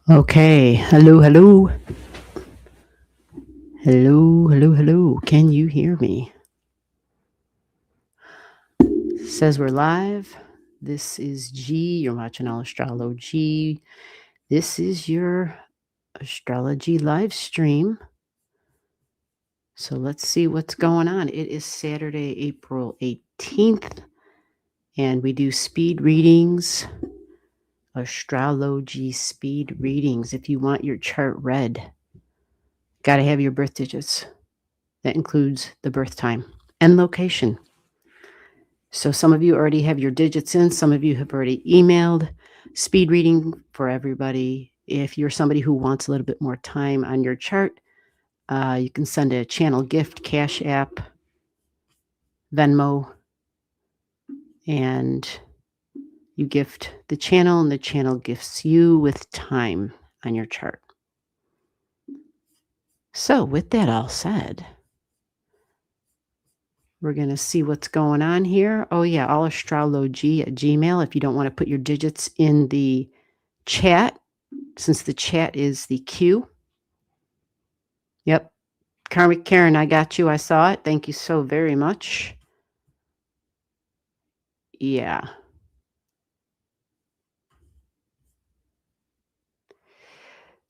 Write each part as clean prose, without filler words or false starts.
Okay. Hello, hello. Hello, hello, hello. Can you hear me? Says we're live. This is G. You're watching Allastrology. This is your astrology live stream. So let's see what's going on. It is Saturday, April 18th, and we do speed readings, astrology speed readings. If you want your chart read, got to have your birth digits. That includes the birth time and location. So some of you already have your digits in. Some of you have already emailed. Speed reading for everybody. If you're somebody who wants a little bit more time on your chart, you can send a channel gift, Cash App, Venmo, and you gift the channel, and the channel gifts you with time on your chart. So with that all said, we're going to see what's going on here. Oh yeah, Allastrology at Gmail. If you don't want to put your digits in the chat, since the chat is the queue. Yep. Karmic Karen, I got you. I saw it. Thank you so very much. Yeah.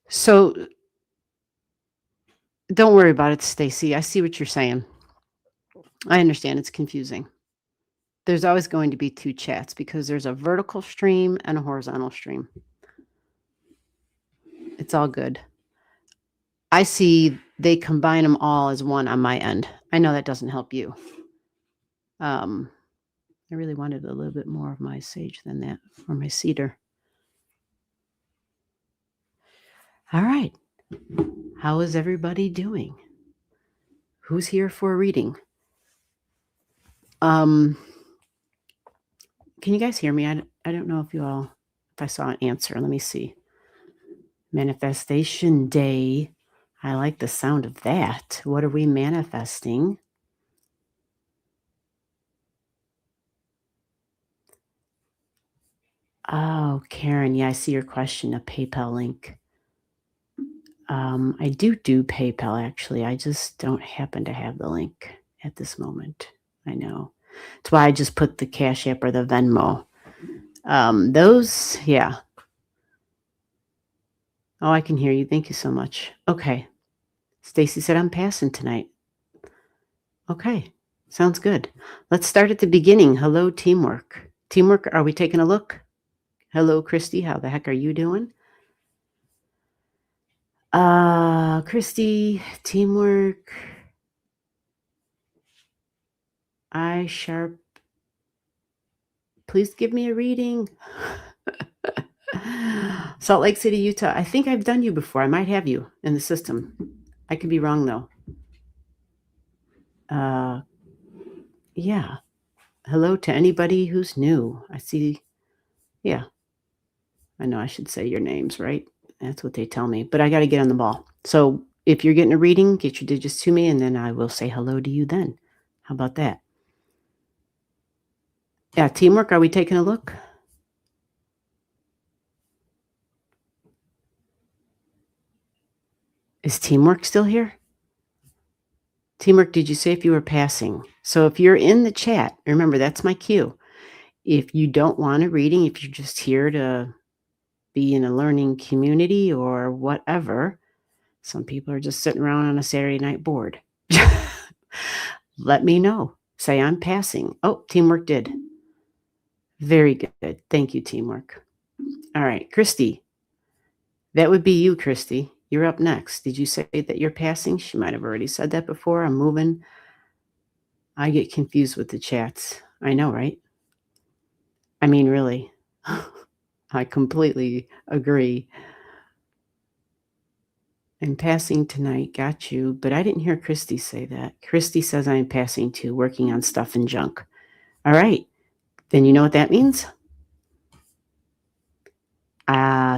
So don't worry about it, Stacy. I see what you're saying. I understand it's confusing. There's always going to be two chats because there's a vertical stream and a horizontal stream. It's all good. I see they combine them all as one on my end. I know that doesn't help you. I really wanted a little bit more of my sage than that, or my cedar. All right. How is everybody doing? Who's here for a reading? Can you guys hear me? I don't know if I saw an answer. Let me see. Manifestation day. I like the sound of that. What are we manifesting? Oh, Karen, yeah, I see your question, a PayPal link. I do PayPal, actually. I just don't happen to have the link at this moment. I know. That's why I just put the Cash App or the Venmo. Those, yeah. Oh, I can hear you. Thank you so much. Okay. Stacy said I'm passing tonight. Okay. Sounds good. Let's start at the beginning. Hello, teamwork. Teamwork, are we taking a look? Hello, Christy. How the heck are you doing? Christy, teamwork. I sharp. Please give me a reading. Salt Lake City, Utah. I think I've done you before. I might have you in the system. I could be wrong though. Yeah. Hello to anybody who's new. I see. Yeah. I know I should say your names, right? That's what they tell me. But I got to get on the ball. So if you're getting a reading, get your digits to me, and then I will say hello to you then. How about that? Yeah, teamwork. Are we taking a look? Is teamwork still here? Teamwork, did you say if you were passing? So if you're in the chat, remember that's my cue. If you don't want a reading, if you're just here to be in a learning community or whatever, some people are just sitting around on a Saturday night bored. Let me know. Say I'm passing. Oh, teamwork did. Very good. Thank you, teamwork. All right, Christy. That would be you, Christy. You're up next. Did you say that you're passing? She might have already said that before. I'm moving. I get confused with the chats. I know, right? I mean, really. I completely agree. I'm passing tonight. Got you. But I didn't hear Christy say that. Christy says I'm passing too, working on stuff and junk. All right. Then you know what that means?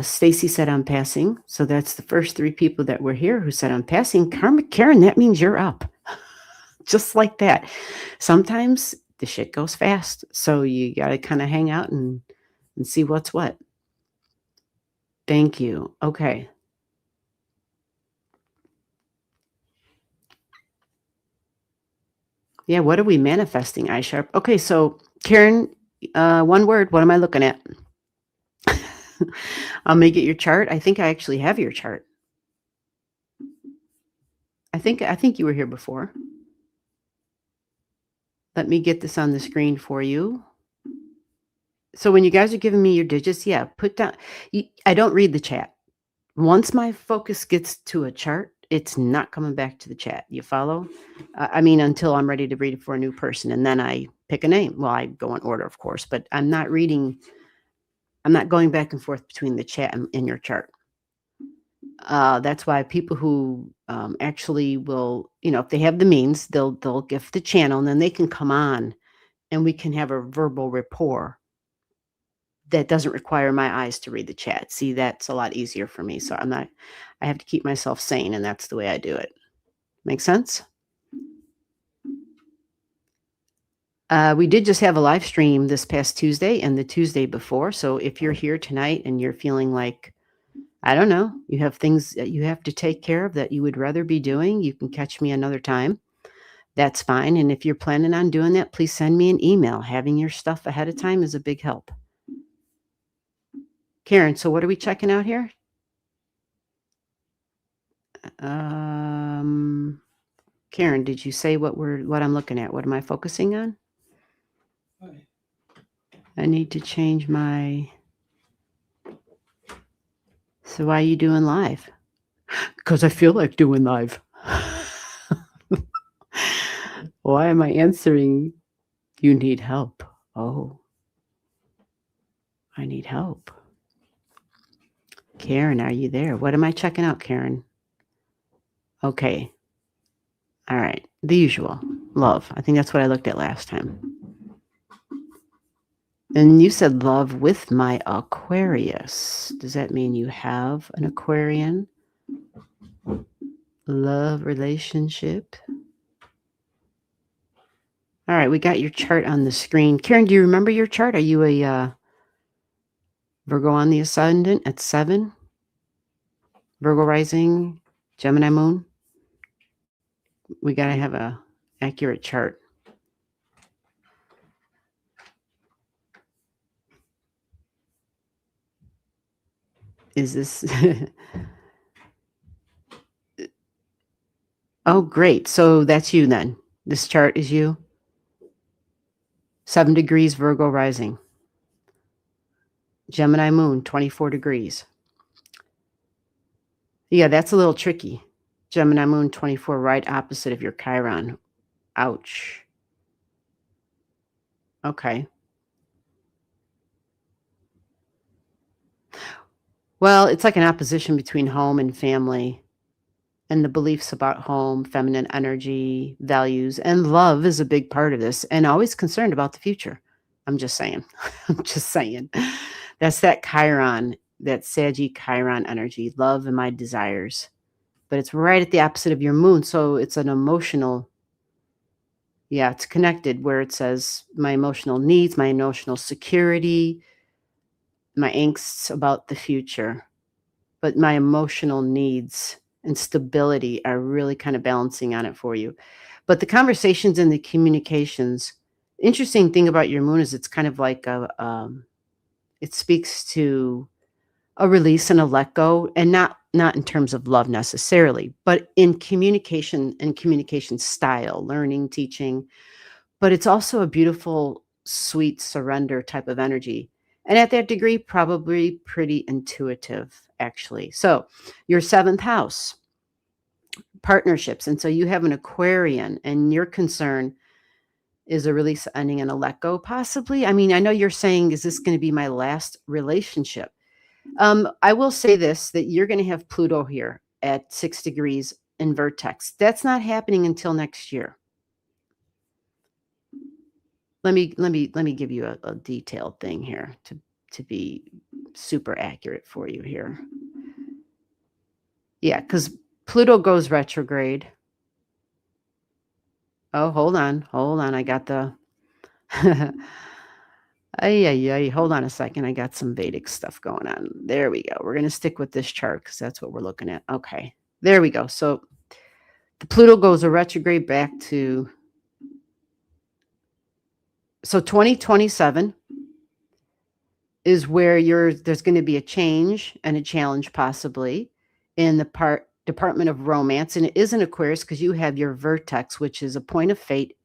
Stacy said I'm passing. So that's the first three people that were here who said I'm passing. Karen, that means you're up. Just like that. Sometimes the shit goes fast. So you got to kind of hang out and see what's what. Thank you. Okay. Yeah, what are we manifesting, iSharp? Okay, so Karen, one word, what am I looking at? I'm gonna get your chart. I think I actually have your chart. I think you were here before. Let me get this on the screen for you. So when you guys are giving me your digits, yeah, put down. I don't read the chat. Once my focus gets to a chart, it's not coming back to the chat. You follow? I mean, until I'm ready to read it for a new person, and then I pick a name. Well, I go in order, of course, but I'm not reading. I'm not going back and forth between the chat and your chart. That's why people who actually will, if they have the means, they'll gift the channel, and then they can come on, and we can have a verbal rapport that doesn't require my eyes to read the chat. See, that's a lot easier for me. So I have to keep myself sane, and that's the way I do it. Make sense? We did just have a live stream this past Tuesday and the Tuesday before. So if you're here tonight and you're feeling like, I don't know, you have things that you have to take care of that you would rather be doing, you can catch me another time. That's fine. And if you're planning on doing that, please send me an email. Having your stuff ahead of time is a big help. Karen, so what are we checking out here? Karen, did you say what I'm looking at? What am I focusing on? I need to change my. So why are you doing live? Because I feel like doing live. Why am I answering? You need help. Oh, I need help. Karen, are you there? What am I checking out, Karen? Okay. All right. The usual. Love. I think that's what I looked at last time. And you said love with my Aquarius. Does that mean you have an Aquarian? Love relationship? All right, we got your chart on the screen. Karen, do you remember your chart? Are you a Virgo on the ascendant at 7? Virgo rising, Gemini moon? We got to have a accurate chart. Is this... Oh, great. So that's you then. This chart is you. 7 degrees Virgo rising. Gemini moon, 24 degrees. Yeah, that's a little tricky. Gemini moon, 24, right opposite of your Chiron. Ouch. Okay. Well, it's like an opposition between home and family, and the beliefs about home, feminine energy, values, and love is a big part of this, and always concerned about the future. I'm just saying. I'm just saying. That's that Chiron, that Saggy Chiron energy, love and my desires. But it's right at the opposite of your moon, so it's an emotional, yeah, it's connected where it says my emotional needs, my emotional security, my angsts about the future. But my emotional needs and stability are really kind of balancing on it for you. But the conversations and the communications, interesting thing about your moon is it's kind of like it speaks to a release and a let go, and not in terms of love necessarily, but in communication and communication style, learning, teaching. But it's also a beautiful, sweet surrender type of energy. And at that degree, probably pretty intuitive, actually. So, your 7th house, partnerships. And so you have an Aquarian, and your concern is a release ending and a let go, possibly. I mean, I know you're saying, is this going to be my last relationship? I will say this, that you're going to have Pluto here at 6 degrees in vertex. That's not happening until next year. Let me give you a detailed thing here to be super accurate for you here. Yeah, because Pluto goes retrograde. Oh, hold on. I got the Ay, ay, ay. Hold on a second. I got some Vedic stuff going on. There we go. We're going to stick with this chart because that's what we're looking at. Okay. There we go. So the Pluto goes a retrograde back to, so 2027 is where there's going to be a change and a challenge possibly in the department of romance. And it is an Aquarius because you have your vertex, which is a point of fate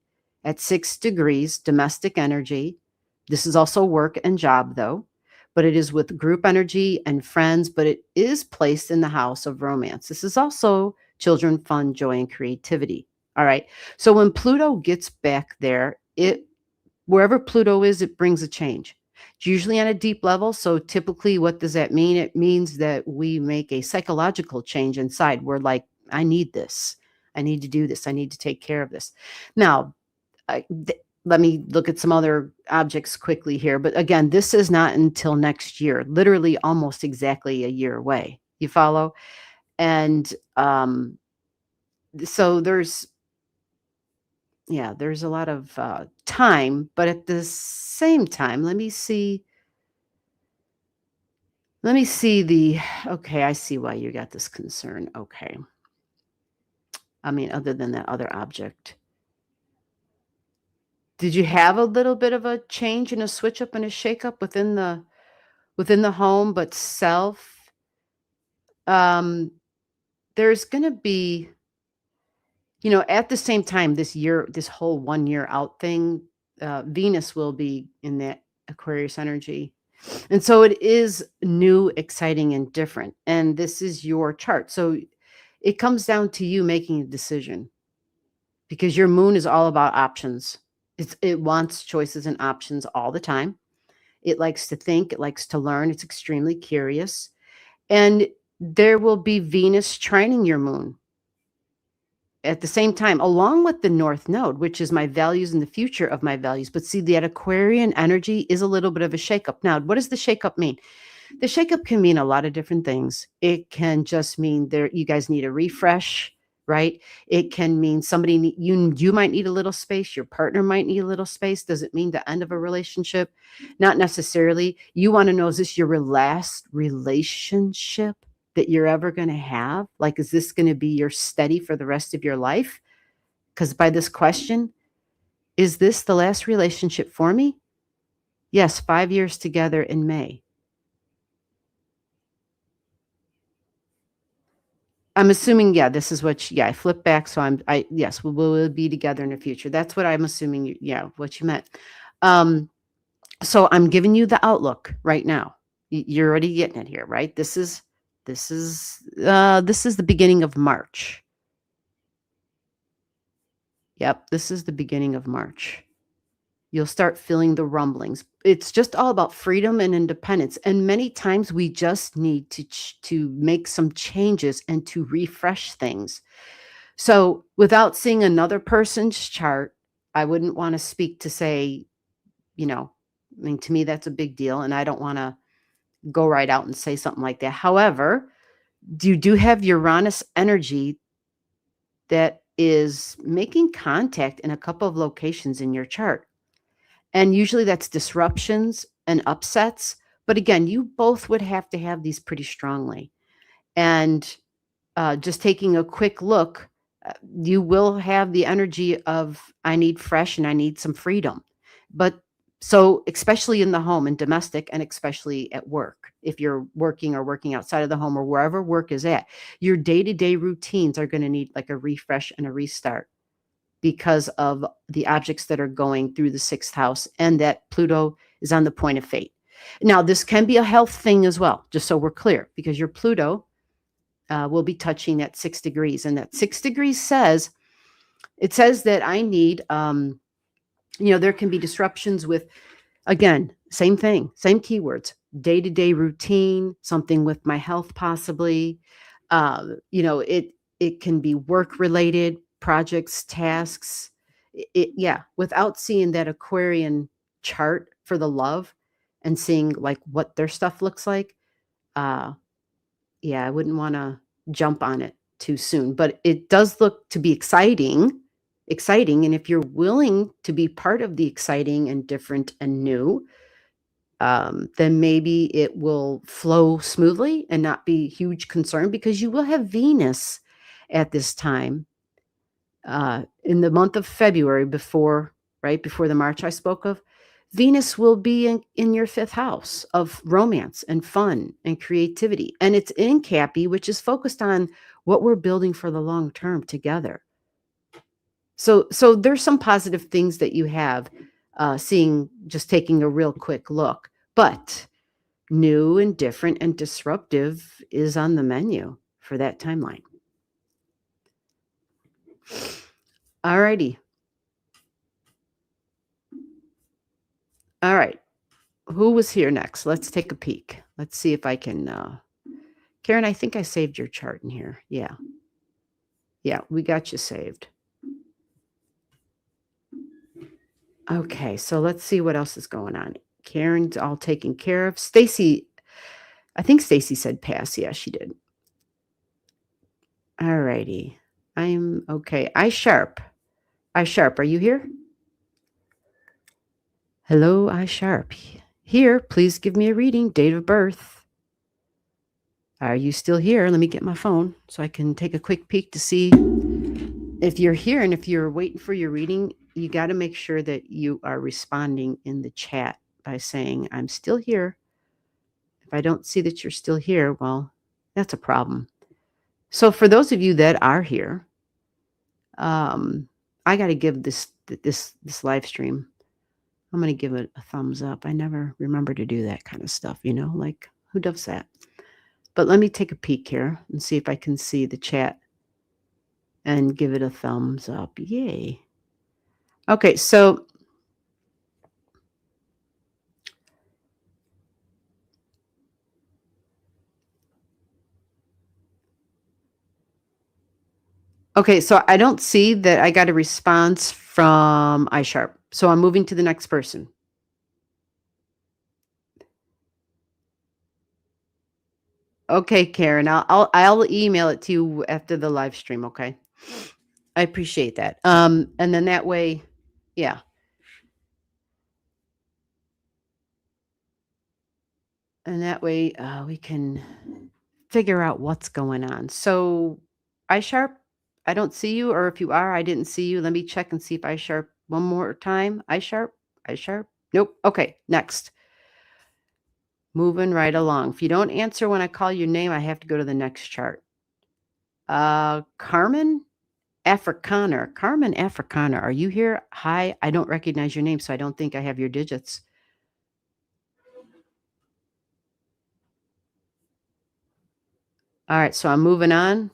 at 6 degrees, domestic energy. This is also work and job, though, but it is with group energy and friends, but it is placed in the house of romance. This is also children, fun, joy, and creativity. All right. So when Pluto gets back there, wherever Pluto is, it brings a change. It's usually on a deep level. So typically, what does that mean? It means that we make a psychological change inside. We're like, I need this. I need to do this. I need to take care of this. Now, let me look at some other objects quickly here. But again, this is not until next year, literally almost exactly a year away. You follow? And so there's a lot of time, but at the same time, let me see okay, I see why you got this concern. Okay. I mean, other than that other object. Did you have a little bit of a change and a switch up and a shake up within the home, but um, there's gonna be, at the same time this year, this whole 1 year out thing, Venus will be in that Aquarius energy. And so it is new, exciting, and different. And this is your chart. So it comes down to you making a decision because your moon is all about options. It wants choices and options all the time. It likes to think, it likes to learn, it's extremely curious. And there will be Venus trining your moon at the same time, along with the North Node, which is my values and the future of my values. But see, that Aquarian energy is a little bit of a shakeup. Now, what does the shakeup mean? The shakeup can mean a lot of different things. It can just mean you guys need a refresh, right? It can mean you might need a little space, your partner might need a little space. Does it mean the end of a relationship? Not necessarily. You want to know, is this your last relationship that you're ever going to have? Like, is this going to be your steady for the rest of your life? Because by this question, is this the last relationship for me? Yes, 5 years together in May. I'm assuming, this is I flipped back. So yes, we'll be together in the future. That's what I'm assuming, what you meant. So I'm giving you the outlook right now. You're already getting it here, right? This is the beginning of March. Yep, this is the beginning of March. You'll start feeling the rumblings. It's just all about freedom and independence. And many times we just need to make some changes and to refresh things. So without seeing another person's chart, I wouldn't want to speak to say, I mean, to me, that's a big deal. And I don't want to go right out and say something like that. However, you do have Uranus energy that is making contact in a couple of locations in your chart. And usually that's disruptions and upsets. But again, you both would have to have these pretty strongly. And just taking a quick look, you will have the energy of, I need fresh and I need some freedom. But so, especially in the home and domestic, and especially at work, if you're working or working outside of the home or wherever work is at, your day to day routines are going to need like a refresh and a restart because of the objects that are going through the sixth house and that Pluto is on the point of fate. Now, this can be a health thing as well, just so we're clear, because your Pluto will be touching at 6 degrees. And that 6 degrees says that I need, there can be disruptions with, again, same thing, same keywords, day-to-day routine, something with my health possibly. It can be work related, projects, tasks. Without seeing that Aquarian chart for the love and seeing like what their stuff looks like, I wouldn't want to jump on it too soon, but it does look to be exciting. And if you're willing to be part of the exciting and different and new, then maybe it will flow smoothly and not be huge concern, because you will have Venus at this time in the month of February, right before the March I spoke of. Venus will be in your fifth house of romance and fun and creativity. And it's in Cappy, which is focused on what we're building for the long term together. So there's some positive things that you have seeing, just taking a real quick look. But new and different and disruptive is on the menu for that timeline. All righty. All right. Who was here next? Let's take a peek. Let's see if I can. Karen, I think I saved your chart in here. Yeah. Yeah, we got you saved. Okay, so let's see what else is going on. Karen's all taken care of. Stacy, I think Stacy said pass. Yeah, she did. All righty. I'm okay. iSharp, are you here? Hello, iSharp. Here, please give me a reading. Date of birth. Are you still here? Let me get my phone so I can take a quick peek to see if you're here. And if you're waiting for your reading, you got to make sure that you are responding in the chat by saying, I'm still here. If I don't see that you're still here, well, that's a problem. So for those of you that are here, I got to give this live stream, I'm going to give it a thumbs up. I never remember to do that kind of stuff, like who does that? But let me take a peek here and see if I can see the chat and give it a thumbs up. Yay. Okay, so I don't see that I got a response from iSharp. So I'm moving to the next person. Okay, Karen, I'll email it to you after the live stream, okay? I appreciate that. And then that way, yeah. And that way we can figure out what's going on. So iSharp, I don't see you, or if you are, I didn't see you. Let me check and see if iSharp one more time. iSharp. Nope. Okay, next. Moving right along. If you don't answer when I call your name, I have to go to the next chart. Carmen Africana, are you here? Hi, I don't recognize your name, so I don't think I have your digits. All right, so I'm moving on.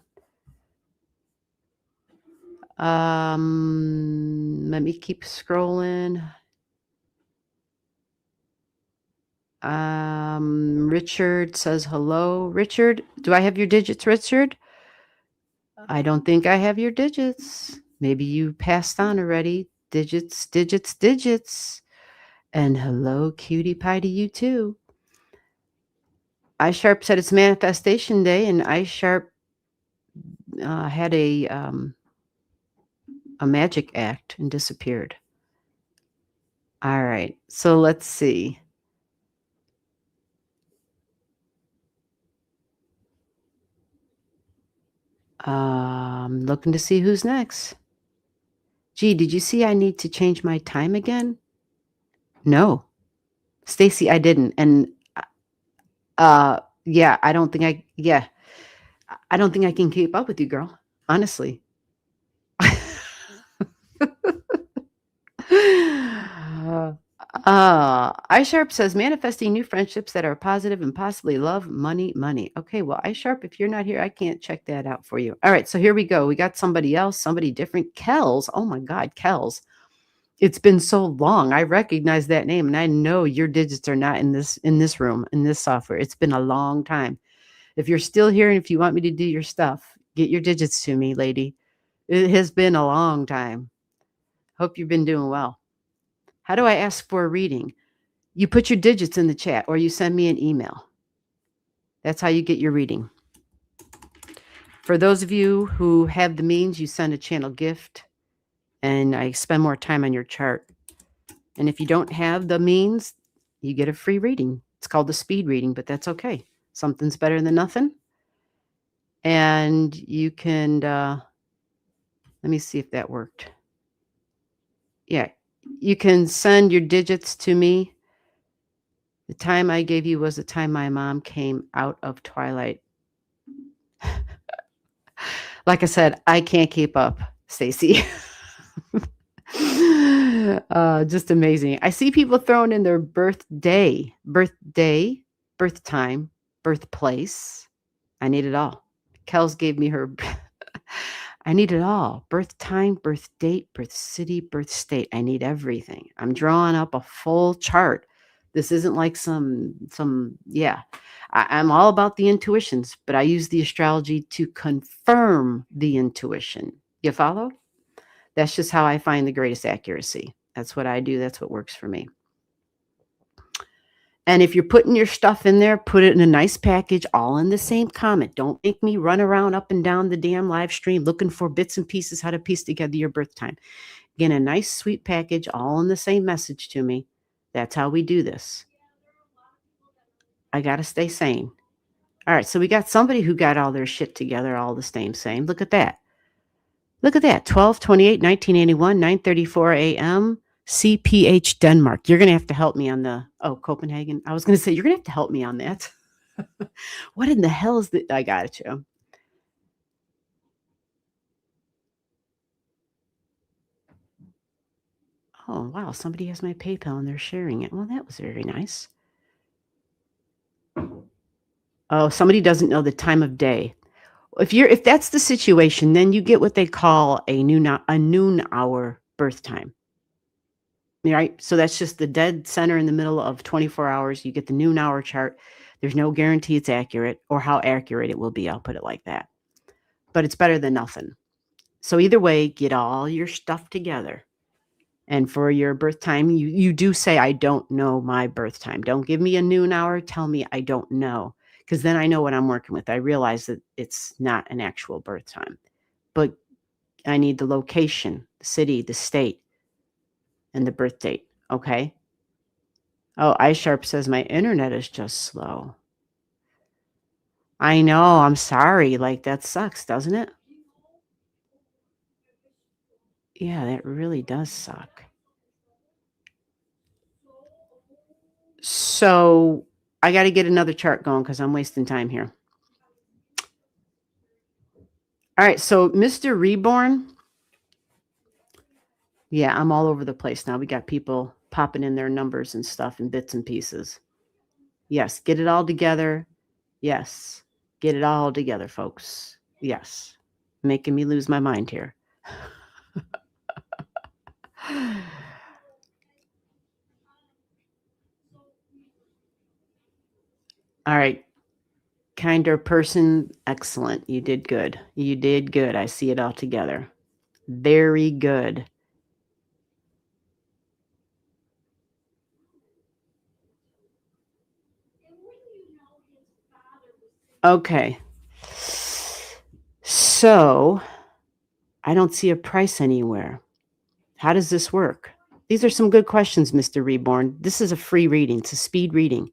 Let me keep scrolling. Richard says hello. Richard, do I have your digits, Richard? I don't think I have your digits. Maybe you passed on already. Digits. And hello, cutie pie to you too. iSharp said it's manifestation day, and iSharp had a magic act and disappeared. All right, so let's see. Looking to see who's next. Gee, did you see I need to change my time again? No. Stacy, I didn't. And yeah, I don't think I can keep up with you, girl. Honestly. iSharp says manifesting new friendships that are positive and possibly love, money. Okay, well, iSharp, if you're not here, I can't check that out for you. All right, so here we go. We got somebody else, somebody different. Kells. Oh my God, Kells. It's been so long. I recognize that name, and I know your digits are not in this room, in this software. It's been a long time. If you're still here and if you want me to do your stuff, get your digits to me, lady. It has been a long time. Hope you've been doing well. How do I ask for a reading? You put your digits in the chat or you send me an email. That's how you get your reading. For those of you who have the means, you send a channel gift and I spend more time on your chart. And if you don't have the means, you get a free reading. It's called the speed reading, but that's okay. Something's better than nothing. And you can, let me see if that worked. Yeah, you can send your digits to me. The time I gave you was the time my mom came out of twilight. Like I said, I can't keep up, Stacy. Just amazing. I see people throwing in their birthday, birth time, birthplace. I need it all. Kels gave me her. I need it all. Birth time, birth date, birth city, birth state. I need everything. I'm drawing up a full chart. This isn't like yeah. I'm all about the intuitions, but I use the astrology to confirm the intuition. You follow? That's just how I find the greatest accuracy. That's what I do. That's what works for me. And if you're putting your stuff in there, put it in a nice package, all in the same comment. Don't make me run around up and down the damn live stream looking for bits and pieces how to piece together your birth time. Again, a nice, sweet package, all in the same message to me. That's how we do this. I got to stay sane. All right, so we got somebody who got all their shit together, all the same. Look at that. Look at that. 12/28/1981, 9:34 a.m. CPH Denmark. You're going to have to help me on the Copenhagen. I was going to say you're going to have to help me on that. What in the hell is that? I got it, you. Oh, wow. Somebody has my PayPal and they're sharing it. Well, that was very nice. Oh, somebody doesn't know the time of day. If that's the situation, then you get what they call a noon hour birth time. Right? So that's just the dead center in the middle of 24 hours. You get the noon hour chart. There's no guarantee it's accurate or how accurate it will be. I'll put it like that. But it's better than nothing. So either way, get all your stuff together. And for your birth time, you do say, I don't know my birth time. Don't give me a noon hour. Tell me I don't know. Because then I know what I'm working with. I realize that it's not an actual birth time. But I need the location, the city, the state, and the birth date. Okay? Oh, iSharp says my internet is just slow. I know. I'm sorry. Like, that sucks, doesn't it? Yeah, that really does suck. So I got to get another chart going because I'm wasting time here. All right. So Mr. Reborn. Yeah, I'm all over the place now. We got people popping in their numbers and stuff and bits and pieces. Yes. Get it all together. Yes. Get it all together, folks. Yes. Making me lose my mind here. All right. Kinder person. Excellent. You did good. You did good. I see it all together. Very good. Okay. So I don't see a price anywhere. How does this work? These are some good questions, Mr. Reborn. This is a free reading. It's a speed reading.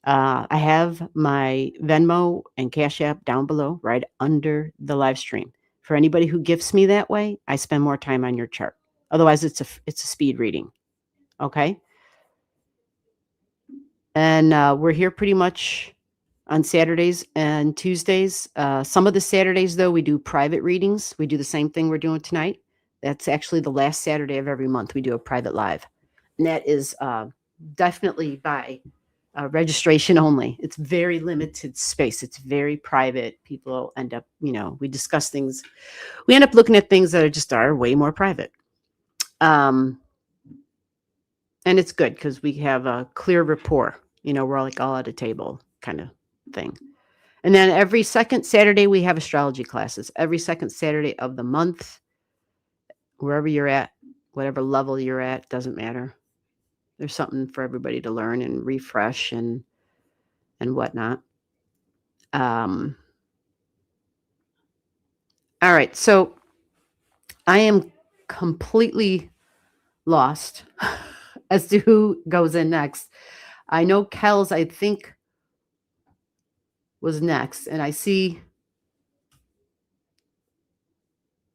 I have my Venmo and Cash App down below, right under the live stream. For anybody who gifts me that way, I spend more time on your chart. Otherwise, it's a speed reading. Okay. And we're here pretty much on Saturdays and Tuesdays. Some of the Saturdays, though, we do private readings. We do the same thing we're doing tonight. That's actually the last Saturday of every month. We do a private live. And that is definitely by registration only. It's very limited space. It's very private. People end up, we discuss things. We end up looking at things that are way more private. And it's good because we have a clear rapport. We're all at a table kind of thing. And then every second Saturday, we have astrology classes. Every second Saturday of the month, wherever you're at, whatever level you're at, doesn't matter. There's something for everybody to learn and refresh and whatnot. All right. So I am completely lost as to who goes in next. I know Kel's, I think, was next. And I see,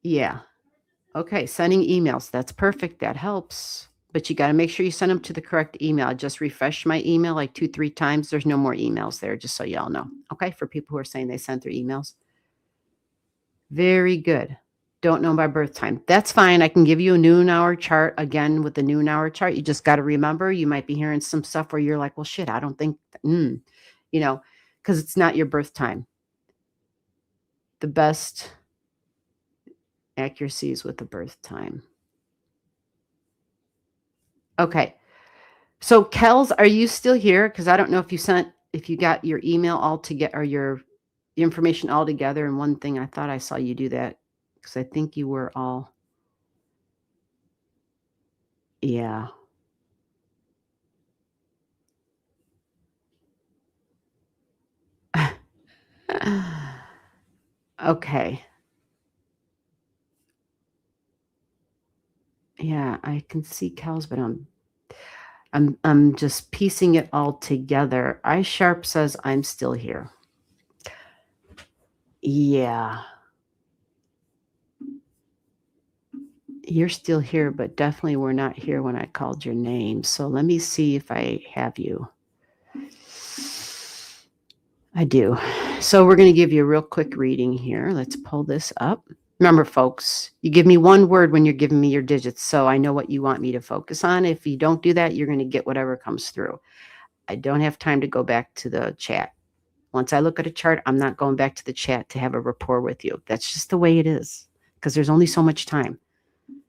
yeah. Okay, sending emails. That's perfect. That helps. But you got to make sure you send them to the correct email. I just refreshed my email like 2, 3 times. There's no more emails there, just so y'all know. Okay, for people who are saying they sent their emails. Very good. Don't know my birth time. That's fine. I can give you a noon hour chart. Again, with the noon hour chart, you just got to remember you might be hearing some stuff where you're like, well, shit, I don't think, you know, because it's not your birth time. The best accuracy is with the birth time. Okay. So, Kels, are you still here? Because I don't know if you got your email all together or your information all together in one thing. I thought I saw you do that because I think you were all, yeah. Okay. Yeah, I can see Kels, but I'm just piecing it all together. iSharp says I'm still here. Yeah. You're still here, but definitely were not here when I called your name. So let me see if I have you. I do. So we're going to give you a real quick reading here. Let's pull this up. Remember, folks, you give me one word when you're giving me your digits, so I know what you want me to focus on. If you don't do that, you're going to get whatever comes through. I don't have time to go back to the chat. Once I look at a chart, I'm not going back to the chat to have a rapport with you. That's just the way it is because there's only so much time.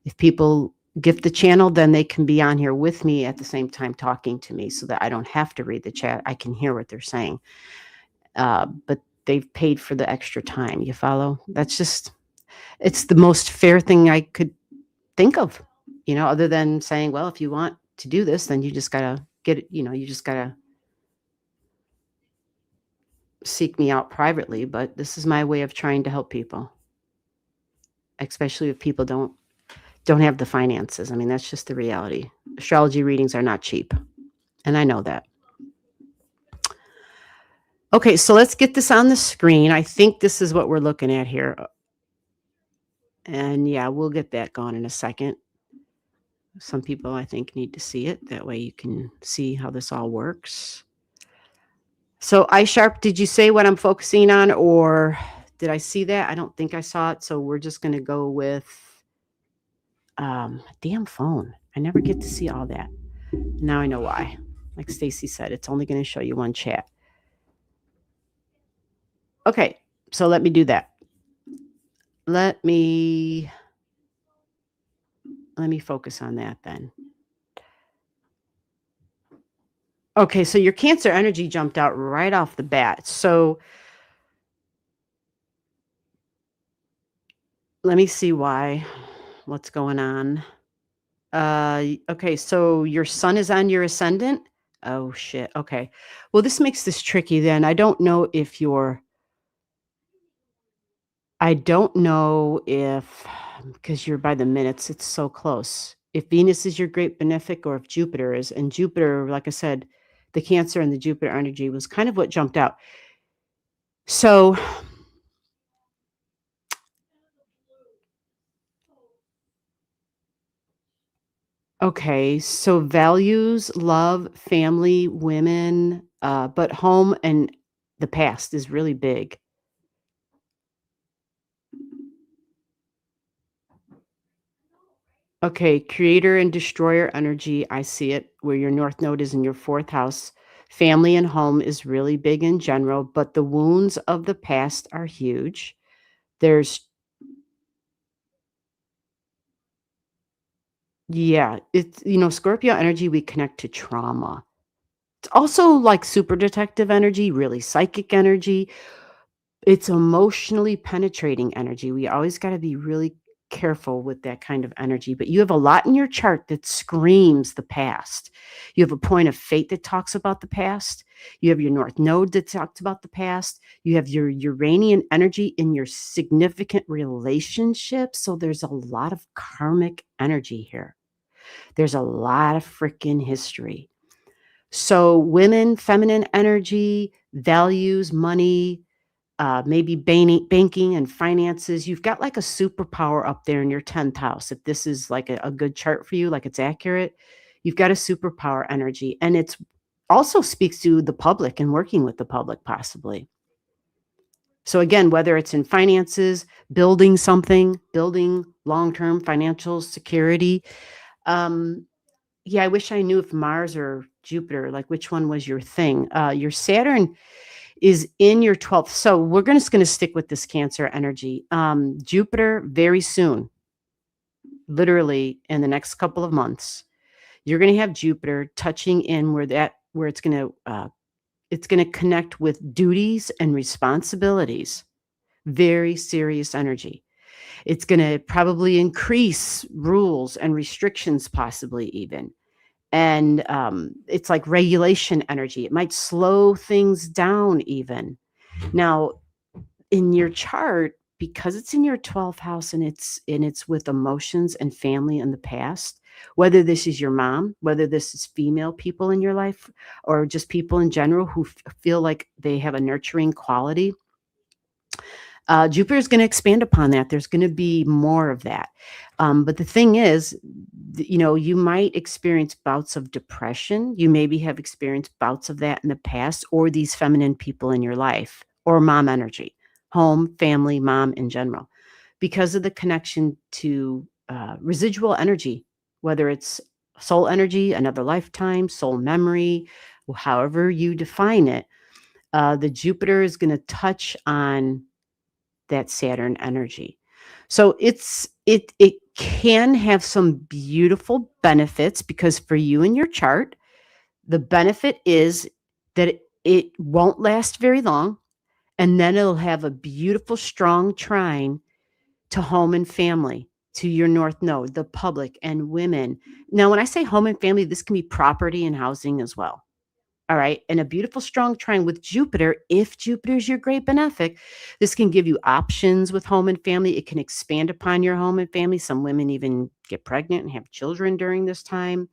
If people gift the channel, then they can be on here with me at the same time talking to me so that I don't have to read the chat. I can hear what they're saying. But they've paid for the extra time. You follow? It's the most fair thing I could think of, other than saying, well, if you want to do this, then you just got to get it, you just got to seek me out privately. But this is my way of trying to help people, especially if people don't have the finances. I mean, that's just the reality. Astrology readings are not cheap, and I know that. Okay, so let's get this on the screen. I think this is what we're looking at here. And yeah, we'll get that going in a second. Some people, I think, need to see it. That way you can see how this all works. So iSharp, did you say what I'm focusing on, or did I see that? I don't think I saw it. So we're just going to go with damn phone. I never get to see all that. Now I know why. Like Stacy said, it's only going to show you one chat. Okay, so let me do that. Let me focus on that then. Okay, so your Cancer energy jumped out right off the bat. So let me see what's going on. Okay, so your sun is on your ascendant? Oh shit. Okay. Well, this makes this tricky then. I don't know if, because you're by the minutes, it's so close. If Venus is your great benefic or if Jupiter is. And Jupiter, like I said, the Cancer and the Jupiter energy was kind of what jumped out. So, okay, so values, love, family, women, but home and the past is really big. Okay, creator and destroyer energy, I see it where your north node is in your fourth house. Family and home is really big in general, but the wounds of the past are huge. There's, yeah, it's, Scorpio energy, we connect to trauma. It's also like super detective energy, really psychic energy. It's emotionally penetrating energy. We always got to be really careful with that kind of energy, but you have a lot in your chart that screams the past. You have a point of fate that talks about the past. You have your north node that talks about the past. You have your Uranian energy in your significant relationship. So there's a lot of karmic energy here. There's a lot of freaking history. So women, feminine energy, values, money, maybe banking and finances. You've got like a superpower up there in your 10th house. If this is like a good chart for you, like it's accurate, you've got a superpower energy. And it's also speaks to the public and working with the public, possibly. So again, whether it's in finances, building something, building long-term financial security. Um, yeah, I wish I knew if Mars or Jupiter, like which one was your thing. Your Saturn is in your 12th. So we're just going to stick with this Cancer energy. Jupiter, very soon, literally in the next couple of months, you're going to have Jupiter touching in where it's going to connect with duties and responsibilities. Very serious energy. It's going to probably increase rules and restrictions, possibly even. And it's like regulation energy. It might slow things down even. Now, in your chart, because it's in your 12th house and it's with emotions and family in the past, whether this is your mom, whether this is female people in your life, or just people in general who feel like they have a nurturing quality, Jupiter is going to expand upon that. There's going to be more of that. But the thing is, you might experience bouts of depression. You maybe have experienced bouts of that in the past, or these feminine people in your life, or mom energy, home, family, mom in general, because of the connection to residual energy, whether it's soul energy, another lifetime, soul memory, however you define it. The Jupiter is going to touch on that Saturn energy. So it can have some beautiful benefits, because for you in your chart, the benefit is that it won't last very long, and then it'll have a beautiful strong trine to home and family, to your north node, the public and women. Now, when I say home and family, this can be property and housing as well. All right. And a beautiful strong trine with Jupiter. If Jupiter is your great benefic, this can give you options with home and family. It can expand upon your home and family. Some women even get pregnant and have children during this time,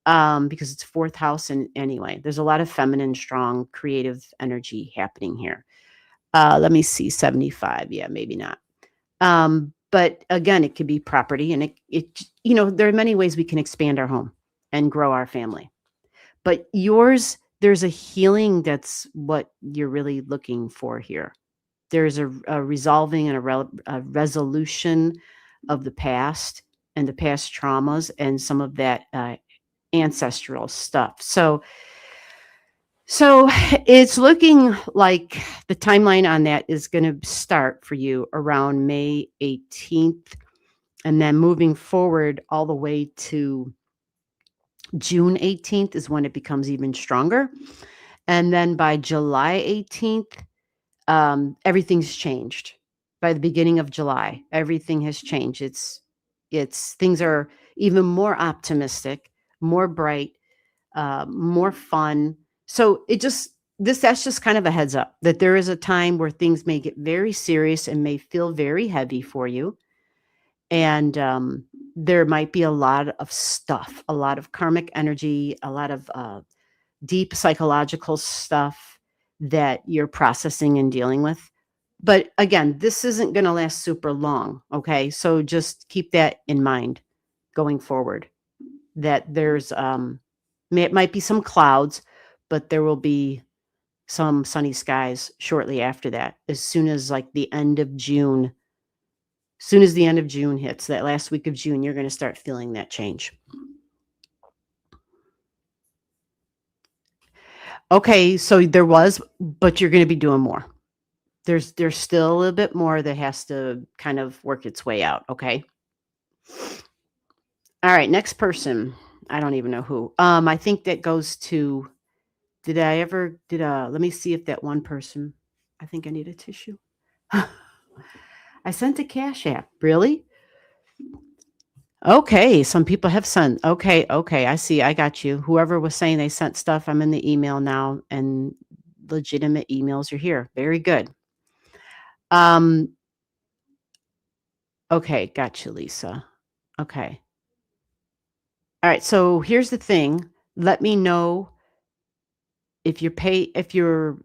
because it's fourth house. And anyway, there's a lot of feminine, strong, creative energy happening here. Let me see, 75. Yeah, maybe not. But again, it could be property, and there are many ways we can expand our home and grow our family. But yours, there's a healing that's what you're really looking for here. There's a resolving and a resolution of the past and the past traumas and some of that ancestral stuff. So it's looking like the timeline on that is going to start for you around May 18th, and then moving forward all the way to June 18th is when it becomes even stronger. And then by July 18th, everything's changed. By the beginning of July, everything has changed. It's things are even more optimistic, more bright, more fun. So that's just kind of a heads up that there is a time where things may get very serious and may feel very heavy for you. And there might be a lot of stuff, a lot of karmic energy, a lot of deep psychological stuff that you're processing and dealing with. But again, this isn't going to last super long. Okay. So just keep that in mind going forward, that it might be some clouds, but there will be some sunny skies shortly after that, as soon as like the end of June. Soon as the end of June hits, that last week of June, you're going to start feeling that change. Okay, so but you're going to be doing more. There's still a little bit more that has to kind of work its way out, okay? All right, next person. I don't even know who. I think that goes to let me see if that one person. I think I need a tissue. I sent a Cash App. Really? Okay, some people have sent. Okay, I see. I got you. Whoever was saying they sent stuff, I'm in the email now, and legitimate emails are here. Very good. Um, okay, got you, Lisa. Okay. All right, so here's the thing. Let me know. if your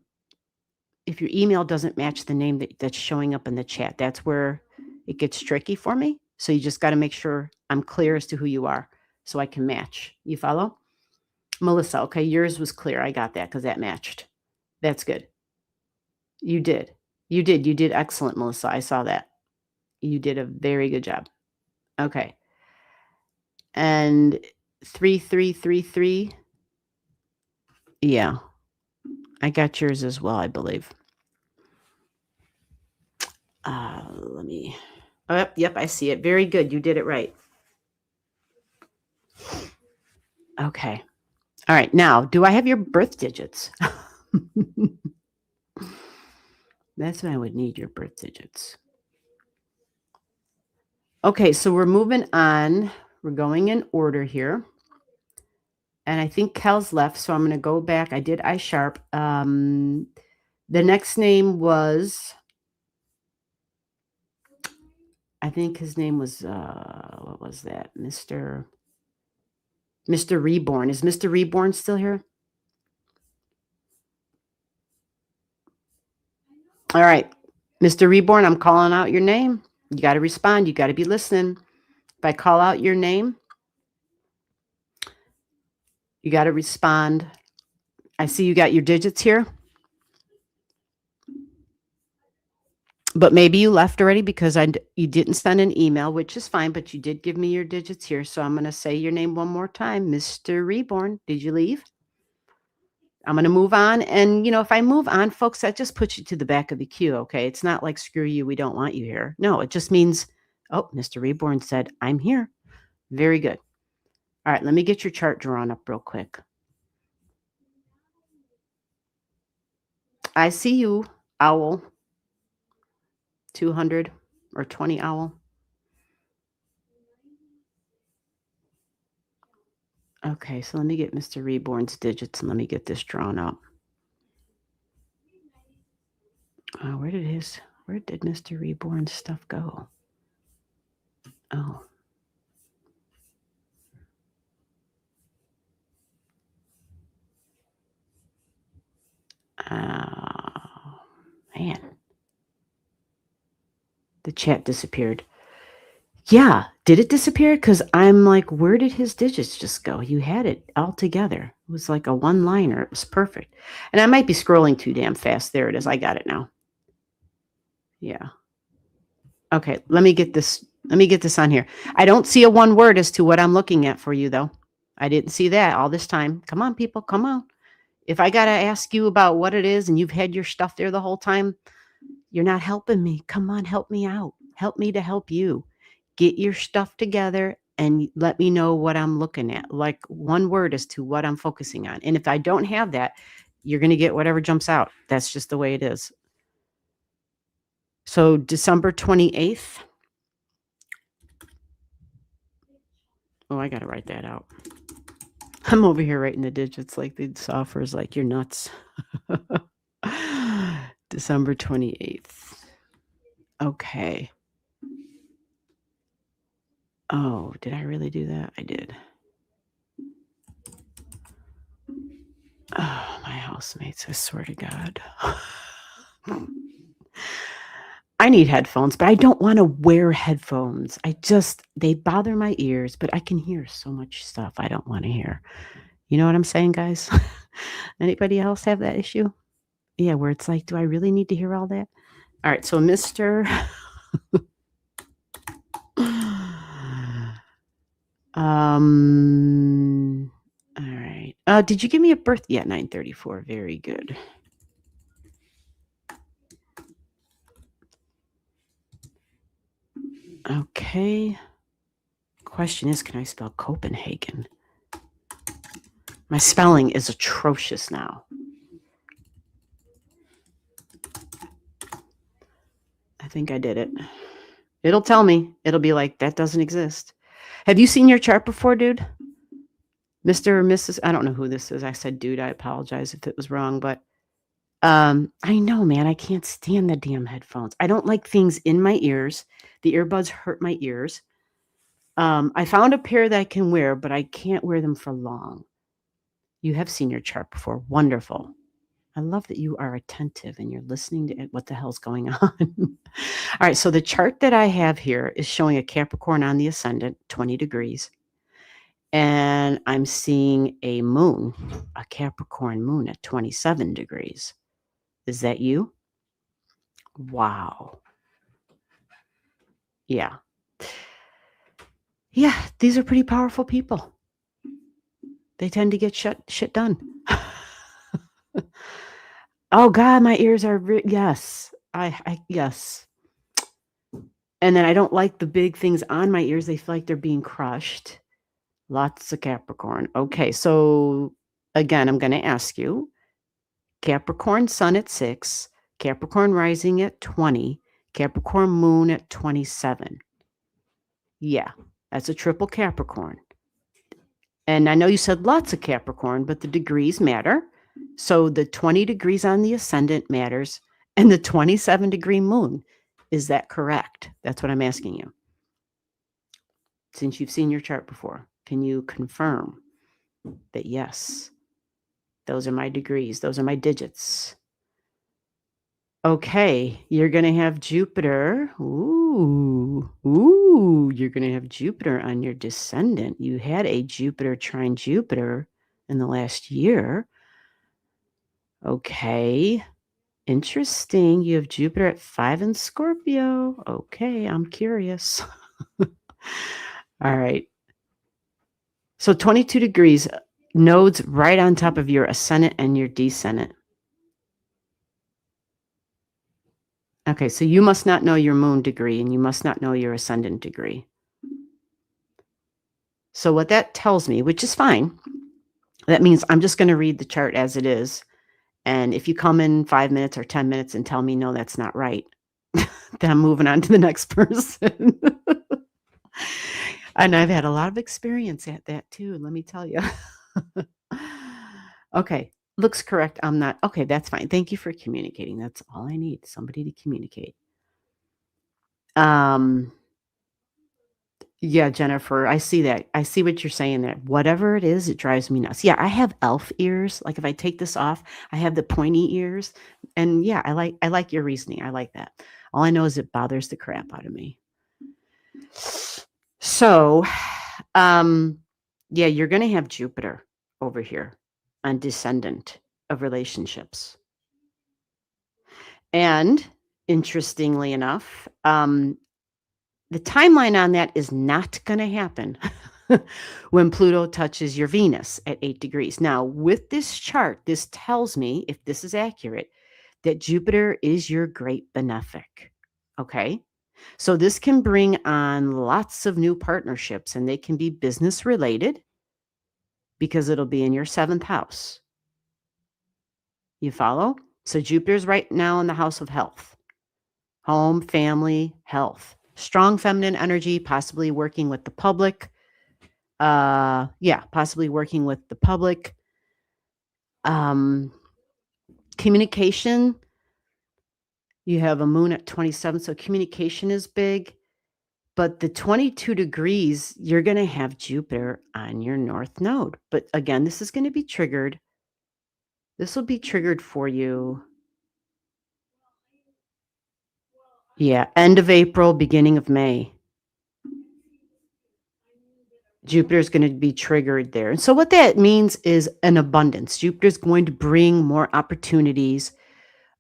email doesn't match the name that's showing up in the chat, that's where it gets tricky for me. So you just got to make sure I'm clear as to who you are so I can match. You follow? Melissa, okay, yours was clear. I got that because that matched. That's good. You did. You did. You did excellent, Melissa. I saw that. You did a very good job. Okay. And 3333. Yeah. I got yours as well, I believe. Let me. Oh, yep, I see it. Very good. You did it right. Okay. All right. Now, do I have your birth digits? That's when I would need your birth digits. Okay, so we're moving on. We're going in order here. And I think Kel's left, so I'm going to go back. I did I sharp. The next name was, I think his name was, what was that? Mr. Reborn. Is Mr. Reborn still here? All right. Mr. Reborn, I'm calling out your name. You got to respond. You got to be listening. If I call out your name, you got to respond. I see you got your digits here. But maybe you left already because you didn't send an email, which is fine, but you did give me your digits here. So I'm going to say your name one more time. Mr. Reborn, did you leave? I'm going to move on. And, if I move on, folks, that just puts you to the back of the queue, okay? It's not like, screw you, we don't want you here. No, it just means, oh, Mr. Reborn said, I'm here. Very good. All right, let me get your chart drawn up real quick. I see you, owl. 200 or 20 owl. Okay, so let me get Mr. Reborn's digits and let me get this drawn up. Where did Mr. Reborn's stuff go? Oh. Man. The chat disappeared. Yeah, did it disappear? Because I'm like, where did his digits just go? You had it all together. It was like a one-liner. It was perfect. And I might be scrolling too damn fast. There it is. I got it now. Yeah. Okay, let me get this on here. I don't see a one word as to what I'm looking at for you, though. I didn't see that all this time. Come on, people. Come on. If I got to ask you about what it is and you've had your stuff there the whole time, you're not helping me. Come on, help me out. Help me to help you. Get your stuff together and let me know what I'm looking at. Like one word as to what I'm focusing on. And if I don't have that, you're going to get whatever jumps out. That's just the way it is. So December 28th. Oh, I got to write that out. I'm over here writing the digits like the software is like, you're nuts. December 28th. Okay. Oh, did I really do that? I did. Oh, my housemates, I swear to God. I need headphones, but I don't want to wear headphones. They bother my ears, but I can hear so much stuff I don't want to hear. You know what I'm saying, guys? Anybody else have that issue? Yeah, where it's like, do I really need to hear all that? All right, so Mr. All right. Did you give me a birth? Yeah, 934. Very good. Okay. Question is, can I spell Copenhagen? My spelling is atrocious now. I think I did it. It'll tell me. It'll be like, that doesn't exist. Have you seen your chart before, dude? Mr. or Mrs. I don't know who this is. I said dude. I apologize if it was wrong, but I know, man. I can't stand the damn headphones. I don't like things in my ears. The earbuds hurt my ears. I found a pair that I can wear, but I can't wear them for long. You have seen your chart before. Wonderful. I love that you are attentive and you're listening to what the hell's going on. All right, so the chart that I have here is showing a Capricorn on the ascendant, 20 degrees. And I'm seeing a moon, a Capricorn moon at 27 degrees. Is that you? Wow. Yeah. Yeah, these are pretty powerful people. They tend to get shit done. Oh God, my ears are yes. I yes. And then I don't like the big things on my ears. They feel like they're being crushed. Lots of Capricorn. Okay, so again, I'm going to ask you Capricorn sun at 6, Capricorn rising at 20, Capricorn moon at 27. Yeah, that's a triple Capricorn. And I know you said lots of Capricorn, but the degrees matter. So the 20 degrees on the ascendant matters and the 27-degree moon. Is that correct? That's what I'm asking you. Since you've seen your chart before, can you confirm that yes, those are my degrees, those are my digits? Okay, you're going to have Jupiter. Ooh, you're going to have Jupiter on your descendant. You had a Jupiter trine Jupiter in the last year. Okay, interesting. You have Jupiter at 5 in Scorpio. Okay, I'm curious. All right. So 22 degrees, nodes right on top of your ascendant and your descendant. Okay, so you must not know your moon degree and you must not know your ascendant degree. So what that tells me, which is fine, that means I'm just going to read the chart as it is. And if you come in 5 minutes or 10 minutes and tell me, no, that's not right, then I'm moving on to the next person. And I've had a lot of experience at that too, let me tell you. Okay, looks correct. I'm not. Okay, that's fine. Thank you for communicating. That's all I need, somebody to communicate. Yeah, Jennifer, I see that. I see what you're saying there. Whatever it is, it drives me nuts. Yeah, I have elf ears. Like if I take this off, I have the pointy ears. And yeah, I like your reasoning. I like that. All I know is it bothers the crap out of me. So, yeah, you're going to have Jupiter over here on descendant of relationships. And interestingly enough, the timeline on that is not going to happen when Pluto touches your Venus at 8 degrees. Now, with this chart, this tells me, if this is accurate, that Jupiter is your great benefic. Okay? So this can bring on lots of new partnerships, and they can be business related because it'll be in your 7th house. You follow? So Jupiter's right now in the house of health, home, family, health. Strong feminine energy, possibly working with the public. Possibly working with the public. Communication. You have a moon at 27, so communication is big. But the 22 degrees, you're going to have Jupiter on your north node. But again, this is going to be triggered. This will be triggered for you. Yeah, end of April, beginning of May. Jupiter is going to be triggered there. And so what that means is an abundance. Jupiter is going to bring more opportunities.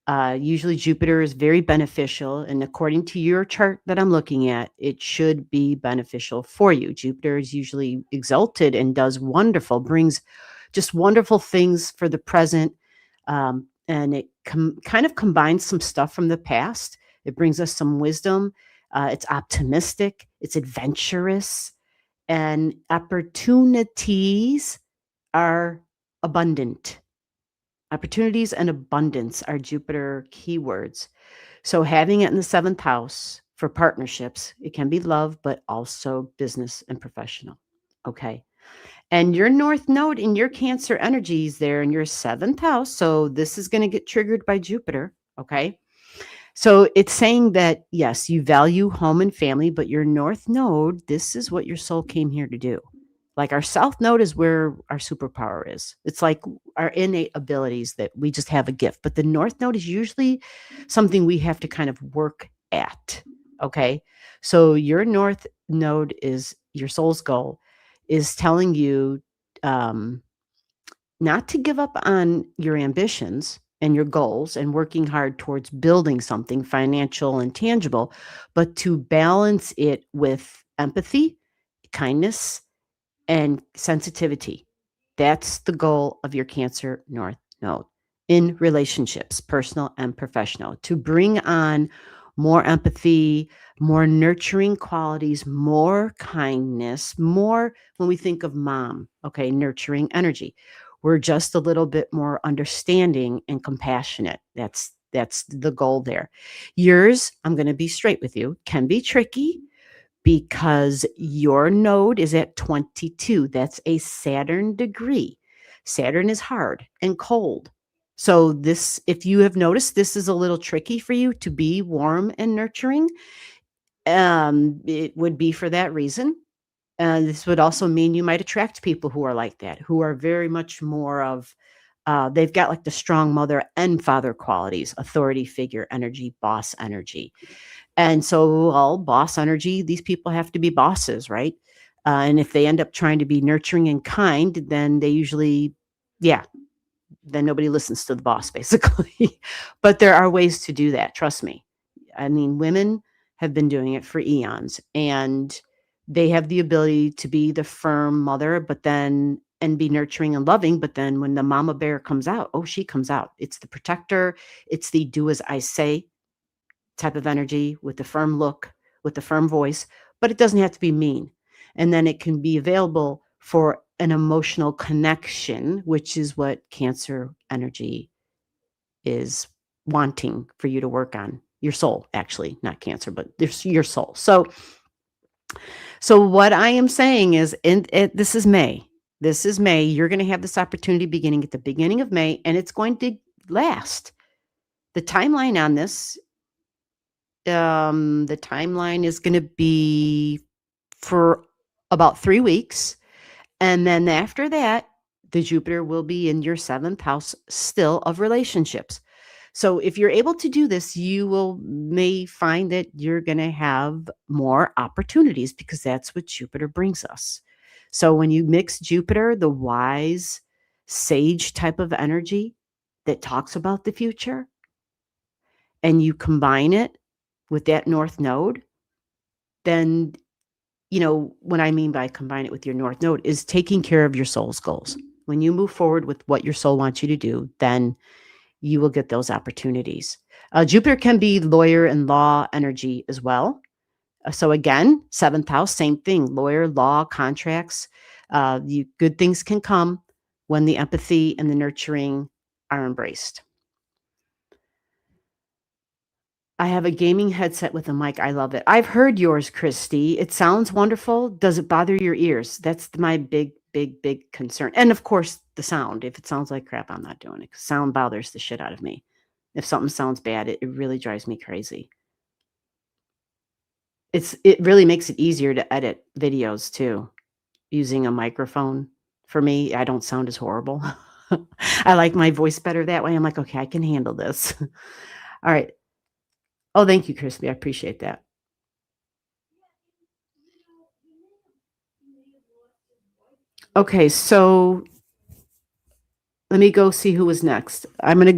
Usually Jupiter is very beneficial. And according to your chart that I'm looking at, it should be beneficial for you. Jupiter is usually exalted and does wonderful, brings just wonderful things for the present. And it kind of combines some stuff from the past. It brings us some wisdom. It's optimistic. It's adventurous. And opportunities are abundant. Opportunities and abundance are Jupiter keywords. So having it in the 7th house for partnerships, it can be love, but also business and professional. Okay. And your north node in your Cancer energy is there in your 7th house. So this is going to get triggered by Jupiter. Okay. So it's saying that, yes, you value home and family, but your north node, this is what your soul came here to do. Like our south node is where our superpower is. It's like our innate abilities that we just have a gift. But the north node is usually something we have to kind of work at. Okay. So your north node is your soul's goal, is telling you um, not to give up on your ambitions and your goals and working hard towards building something financial and tangible, but to balance it with empathy, kindness, and sensitivity. That's the goal of your Cancer North Node in relationships, personal and professional, to bring on more empathy, more nurturing qualities, more kindness, more when we think of mom, okay, nurturing energy. We're just a little bit more understanding and compassionate. That's the goal there. Yours, I'm going to be straight with you, can be tricky because your node is at 22. That's a Saturn degree. Saturn is hard and cold. So this, if you have noticed, this is a little tricky for you to be warm and nurturing. It would be for that reason. This would also mean you might attract people who are like that, who are very much more of, they've got like the strong mother and father qualities, authority figure energy, boss energy. And so, all boss energy, these people have to be bosses, right? And if they end up trying to be nurturing and kind, then they usually, yeah, then nobody listens to the boss, basically. But there are ways to do that. Trust me. I mean, women have been doing it for eons, and they have the ability to be the firm mother, but then and be nurturing and loving. But then when the mama bear comes out, oh, she comes out. It's the protector. It's the do as I say type of energy with the firm look, with the firm voice, but it doesn't have to be mean. And then it can be available for an emotional connection, which is what Cancer energy is wanting for you to work on. Your soul, actually, not Cancer, but there's your soul. So what I am saying is, this is May. This is May. You're going to have this opportunity beginning at the beginning of May, and it's going to last. The timeline on this, the timeline is going to be for about 3 weeks. And then after that, the Jupiter will be in your seventh house still of relationships. So if you're able to do this, you will may find that you're going to have more opportunities because that's what Jupiter brings us. So when you mix Jupiter, the wise sage type of energy that talks about the future, and you combine it with that north node, then what I mean by combine it with your north node is taking care of your soul's goals. When you move forward with what your soul wants you to do, then you will get those opportunities. Jupiter can be lawyer and law energy as well. So again, seventh house, same thing, lawyer, law, contracts. Good things can come when the empathy and the nurturing are embraced. I have a gaming headset with a mic. I love it. I've heard yours, Christy. It sounds wonderful. Does it bother your ears? That's my big, big, big concern. And of course, the sound. If it sounds like crap, I'm not doing it. 'Cause sound bothers the shit out of me. If something sounds bad, it really drives me crazy. It really makes it easier to edit videos too, using a microphone. For me, I don't sound as horrible. I like my voice better that way. I'm like, okay, I can handle this. All right. Oh, thank you, Christy. I appreciate that. Okay, so let me go see who was next. Let me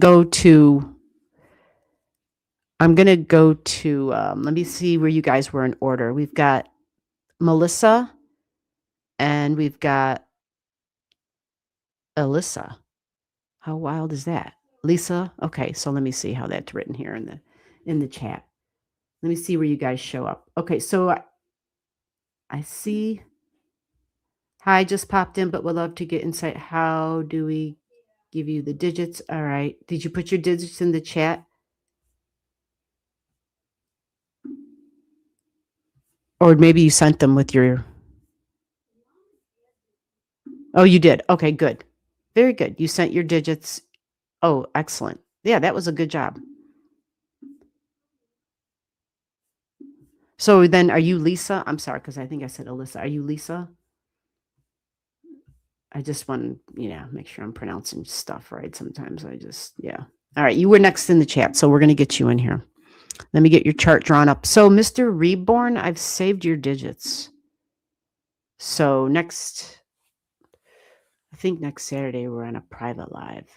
see where you guys were in order. We've got Melissa and we've got Alyssa. How wild is that? Lisa? Okay, so let me see how that's written here in the chat. Let me see where you guys show up. Okay, so I see. Hi, just popped in, but would love to get insight. How do we give you the digits? All right. Did you put your digits in the chat? Or maybe you sent them with your. Oh, you did. Okay, good. Very good. You sent your digits. Oh, excellent. Yeah, that was a good job. So then are you Lisa? I'm sorry, because I think I said Alyssa. Are you Lisa? I just want to, make sure I'm pronouncing stuff right. Sometimes yeah. All right, you were next in the chat, so we're going to get you in here. Let me get your chart drawn up. So, Mr. Reborn, I've saved your digits. So I think next Saturday we're on a private live,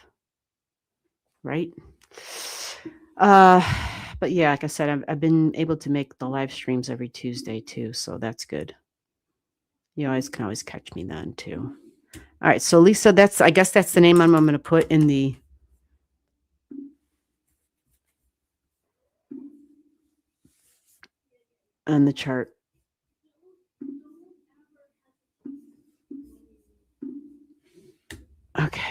right? But yeah, like I said, I've been able to make the live streams every Tuesday too, so that's good. You can always catch me then too. All right, so Lisa, I guess that's the name I'm going to put in the on the chart. Okay.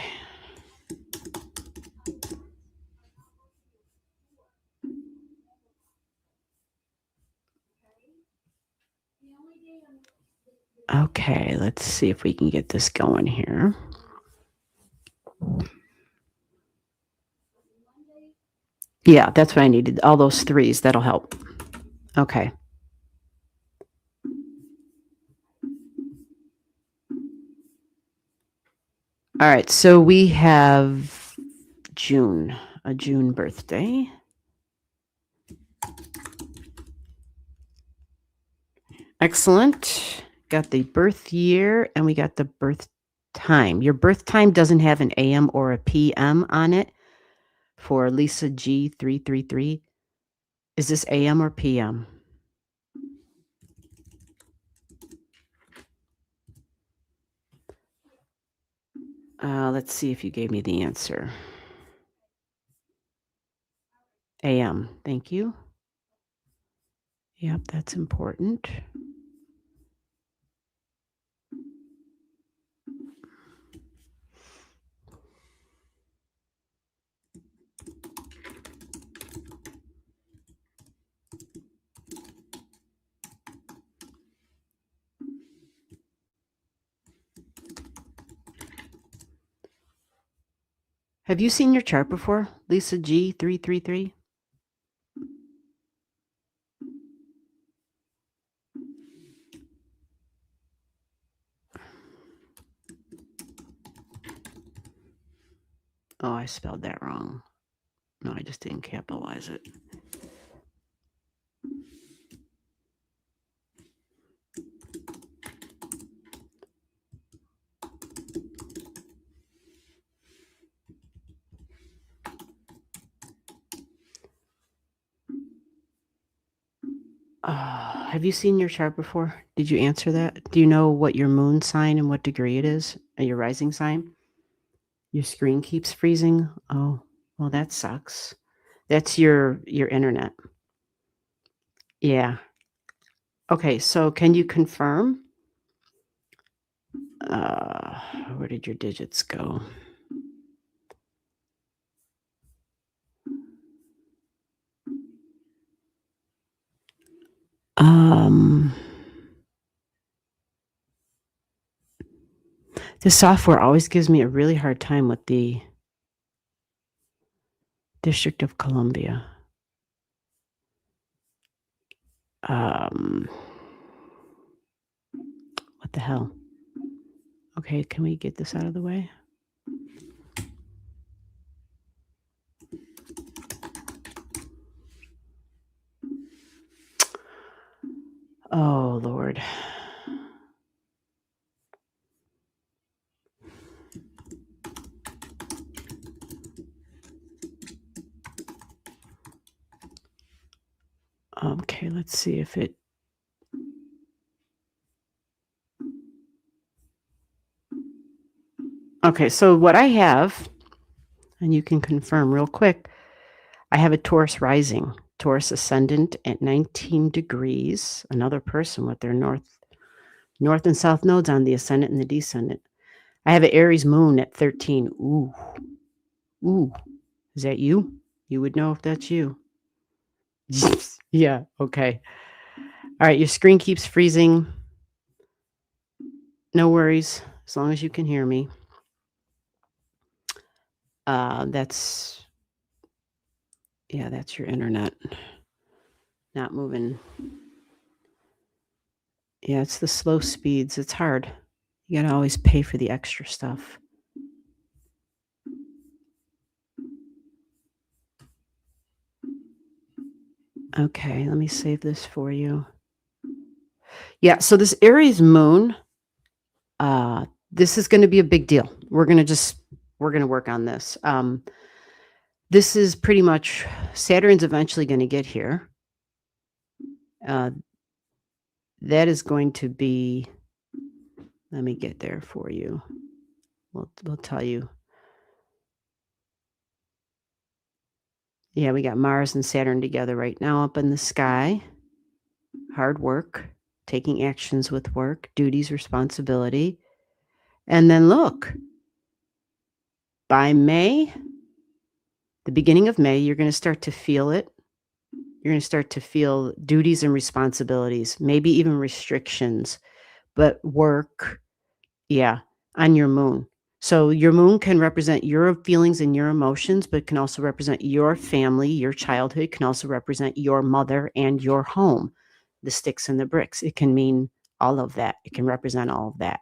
Okay, let's see if we can get this going here. Yeah, that's what I needed. All those threes, that'll help. Okay. All right, so we have a June birthday. Excellent. Got the birth year and we got the birth time. Your birth time doesn't have an AM or a PM on it for Lisa G333. Is this AM or PM? Let's see if you gave me the answer. AM. Thank you. Yep, that's important. Have you seen your chart before, Lisa G333? Oh, I spelled that wrong. No, I just didn't capitalize it. Have you seen your chart before? Did you answer that? Do you know what your moon sign and what degree it is? Your rising sign? Your screen keeps freezing? Oh, well, that sucks. That's your internet. Yeah. Okay, so can you confirm? Where did your digits go? The software always gives me a really hard time with the District of Columbia. What the hell? Okay, can we get this out of the way? Oh, Lord. Okay, let's see if it... Okay, so what I have, and you can confirm real quick, I have a Taurus rising, Taurus ascendant at 19 degrees, another person with their north and south nodes on the ascendant and the descendant. I have an Aries moon at 13. Ooh. Is that you? You would know if that's you. Yeah, okay. All right, your screen keeps freezing. No worries, as long as you can hear me. That's your internet. Not moving. Yeah, it's the slow speeds. It's hard. You gotta always pay for the extra stuff. Okay, let me save this for you. Yeah, so this Aries moon, this is gonna be a big deal. We're gonna work on this. This is pretty much Saturn's eventually gonna get here. Uh, that is going to be let me get there for you. We'll tell you. Yeah, we got Mars and Saturn together right now up in the sky. Hard work, taking actions with work, duties, responsibility. And then look, by May, the beginning of May, you're going to start to feel it. You're going to start to feel duties and responsibilities, maybe even restrictions, but work, yeah, on your moon. So your moon can represent your feelings and your emotions, but can also represent your family, your childhood, can also represent your mother and your home, the sticks and the bricks. It can mean all of that. It can represent all of that.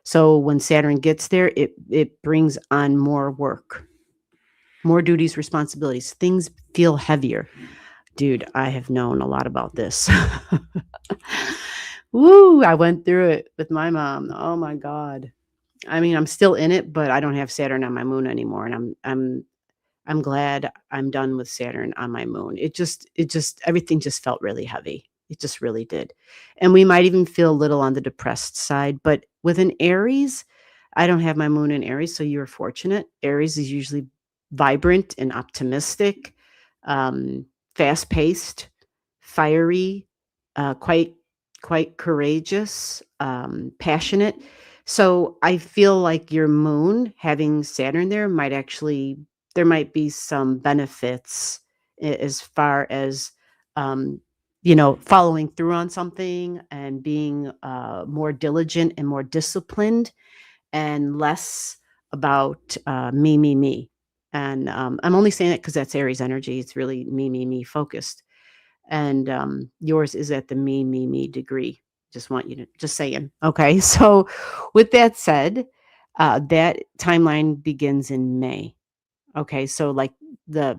So when Saturn gets there, it brings on more work, more duties, responsibilities. Things feel heavier. Dude, I have known a lot about this. Woo, I went through it with my mom. Oh my God. I mean, I'm still in it, but I don't have Saturn on my moon anymore, and I'm glad I'm done with Saturn on my moon. It just everything just felt really heavy. It just really did. And we might even feel a little on the depressed side, but with an Aries, I don't have my moon in Aries, so you're fortunate. Aries is usually vibrant and optimistic, um, fast-paced, fiery, quite courageous, passionate. So I feel like your moon having Saturn there might actually there might be some benefits as far as um, following through on something and being more diligent and more disciplined and less about me. And I'm only saying it because that's Aries energy. It's really me focused. And yours is at the me degree. Just want you to just saying. Okay. So with that said, that timeline begins in May. Okay, so like the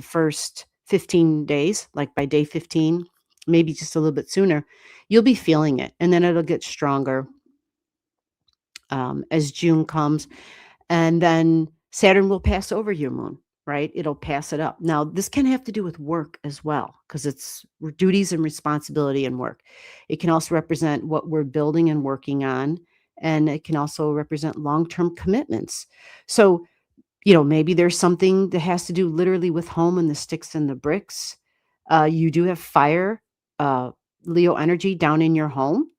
first 15 days, like by day 15, maybe just a little bit sooner, you'll be feeling it, and then it'll get stronger as June comes, and then Saturn will pass over your moon, right? It'll pass it up. Now, this can have to do with work as well, because it's duties and responsibility and work. It can also represent what we're building and working on, and it can also represent long-term commitments. So maybe there's something that has to do literally with home and the sticks and the bricks. You do have fire, uh, Leo energy down in your home.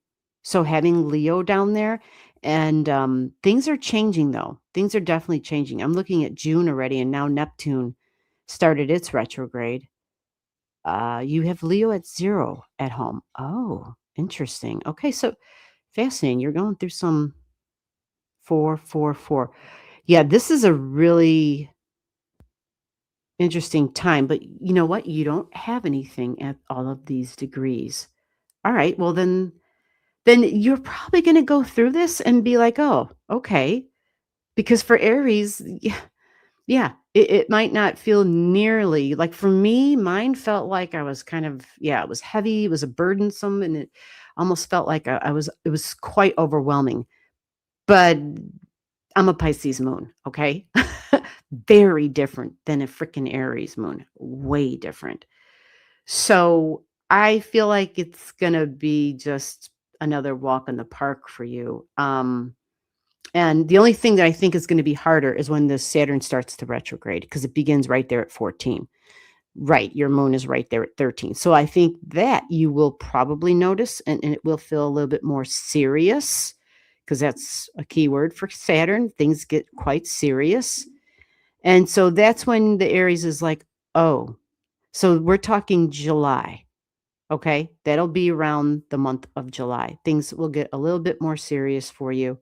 So having Leo down there and things are changing though. Things are definitely changing. I'm looking at June already and now Neptune started its retrograde. You have Leo at 0 at home. Oh, interesting. Okay, so fascinating. You're going through some 4 4 4. Yeah, this is a really interesting time, but you know what? You don't have anything at all of these degrees. All right, well then you're probably gonna go through this and be like, "Oh, okay." Because for Aries, yeah, it might not feel nearly like for me, mine felt like I was kind of it was heavy, it was a burdensome, and it almost felt like it was quite overwhelming. But I'm a Pisces moon, okay? Very different than a freaking Aries moon, way different. So, I feel like it's gonna be just another walk in the park for you, and the only thing that I think is gonna be harder is when the Saturn starts to retrograde because it begins right there at 14. Right, your moon is right there at 13. So, I think that you will probably notice and it will feel a little bit more serious because that's a key word for Saturn. Things get quite serious. And so that's when the Aries is like, "Oh." So we're talking July, okay? That'll be around the month of July. Things will get a little bit more serious for you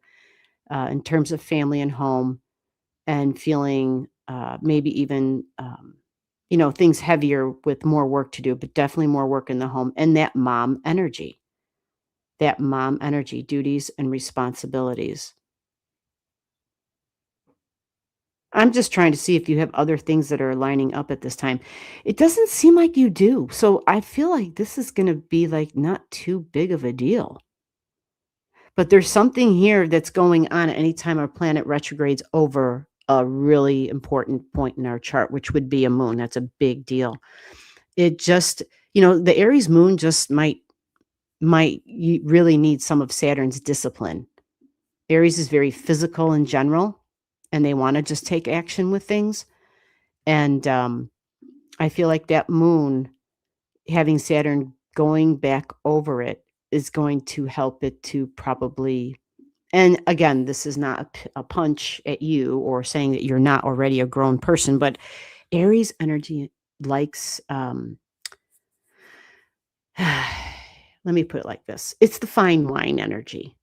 in terms of family and home and feeling maybe even, things heavier with more work to do, but definitely more work in the home and that mom energy. that mom energy, duties and responsibilities. I'm just trying to see if you have other things that are lining up at this time. It doesn't seem like you do. So I feel like this is going to be like not too big of a deal. But there's something here that's going on anytime our planet retrogrades over a really important point in our chart, which would be a moon. That's a big deal. It just, the Aries moon just might you really need some of Saturn's discipline. Aries is very physical in general, and they want to just take action with things. And I feel like that moon, having Saturn going back over it, is going to help it to probably. And again, this is not a punch at you or saying that you're not already a grown person, but Aries energy likes, let me put it like this. It's the fine wine energy,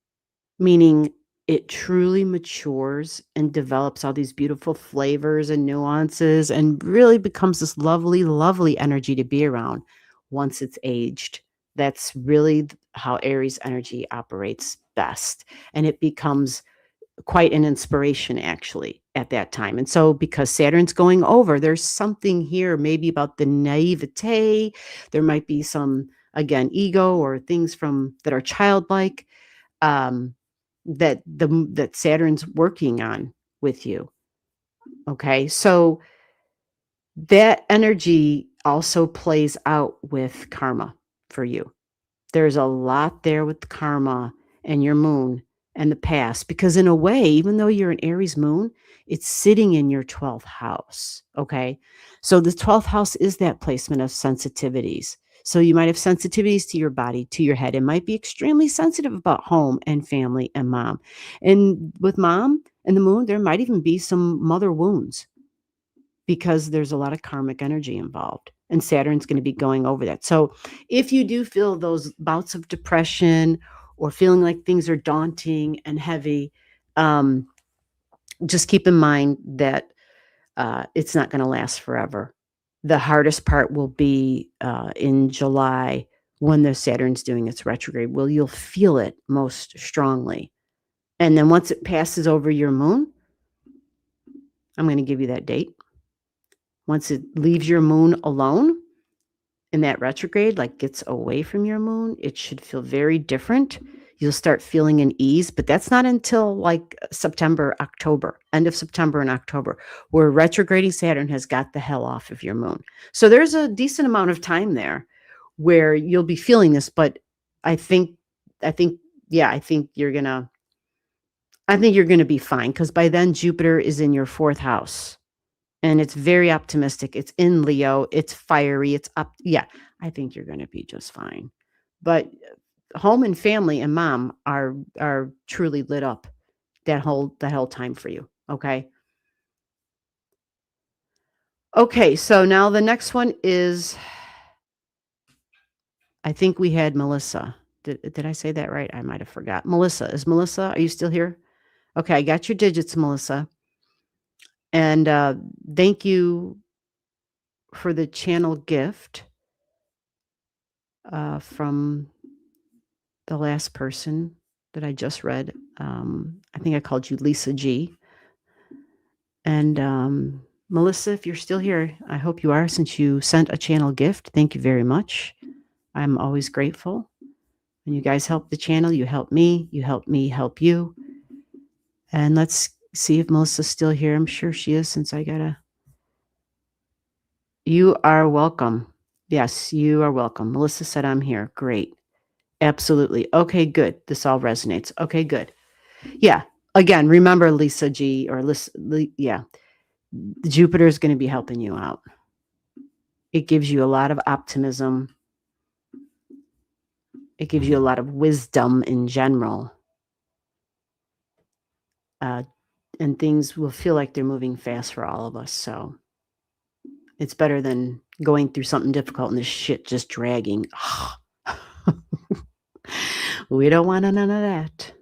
meaning it truly matures and develops all these beautiful flavors and nuances and really becomes this lovely, lovely energy to be around once it's aged. That's really how Aries energy operates best. And it becomes quite an inspiration actually at that time. And so because Saturn's going over, there's something here maybe about the naivete. There might be some, again, ego or things from that are childlike, that Saturn's working on with you. Okay? So that energy also plays out with karma for you. There's a lot there with karma and your moon and the past, because in a way, even though you're an Aries moon, it's sitting in your 12th house. Okay. So the 12th house is that placement of sensitivities. So you might have sensitivities to your body, to your head. It might be extremely sensitive about home and family and mom. And with mom and the moon, there might even be some mother wounds because there's a lot of karmic energy involved. And Saturn's going to be going over that. So if you do feel those bouts of depression or feeling like things are daunting and heavy, just keep in mind that it's not going to last forever. The hardest part will be in July when the Saturn's doing its retrograde. Well, you'll feel it most strongly. And then once it passes over your moon, I'm going to give you that date. Once it leaves your moon alone in that retrograde, like gets away from your moon, it should feel very different. You'll start feeling an ease, but that's not until like September, October, end of September and October, where retrograding Saturn has got the hell off of your moon. So there's a decent amount of time there where you'll be feeling this, but I think you're gonna be fine, because by then Jupiter is in your 4th house. And it's very optimistic. It's in Leo. It's fiery. It's up. Yeah, I think you're going to be just fine. But home and family and mom are truly lit up that whole time for you. Okay. Okay. So now the next one is, I think we had Melissa. Did I say that right? I might have forgot. Melissa. Are you still here? Okay. I got your digits, Melissa. And thank you for the channel gift from the last person that I just read. I think I called you Lisa G. And Melissa, if you're still here, I hope you are, since you sent a channel gift. Thank you very much. I'm always grateful. When you guys help the channel, you help me help you. And let's see if Melissa's still here. I'm sure she is, since You are welcome. Yes, you are welcome. Melissa said I'm here. Great. Absolutely. Okay, good. This all resonates. Okay, good. Yeah. Again, remember Lisa G, or yeah. Jupiter is going to be helping you out. It gives you a lot of optimism. It gives you a lot of wisdom in general. And things will feel like they're moving fast for all of us. So it's better than going through something difficult and this shit just dragging. We don't want none of that.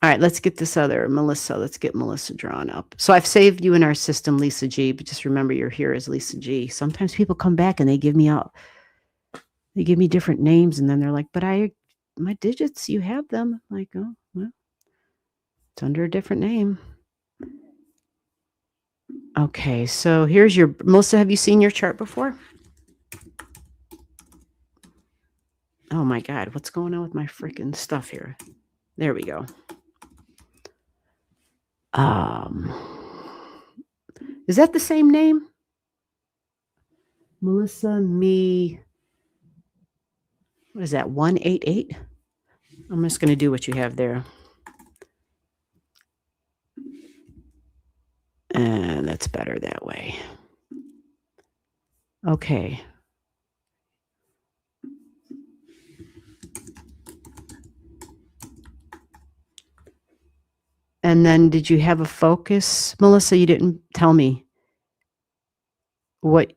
All right, let's get this other Melissa. Let's get Melissa drawn up. So I've saved you in our system, Lisa G, but just remember you're here as Lisa G. Sometimes people come back and they give me out. They give me different names, and then they're like, but my digits, you have them. I'm like, oh, well, it's under a different name. Okay, so here's your, Melissa, have you seen your chart before? Oh my God, what's going on with my freaking stuff here? There we go. Is that the same name? Melissa, me, what is that, 188? I'm just going to do what you have there. And that's better that way. Okay. And then did you have a focus? Melissa, you didn't tell me what,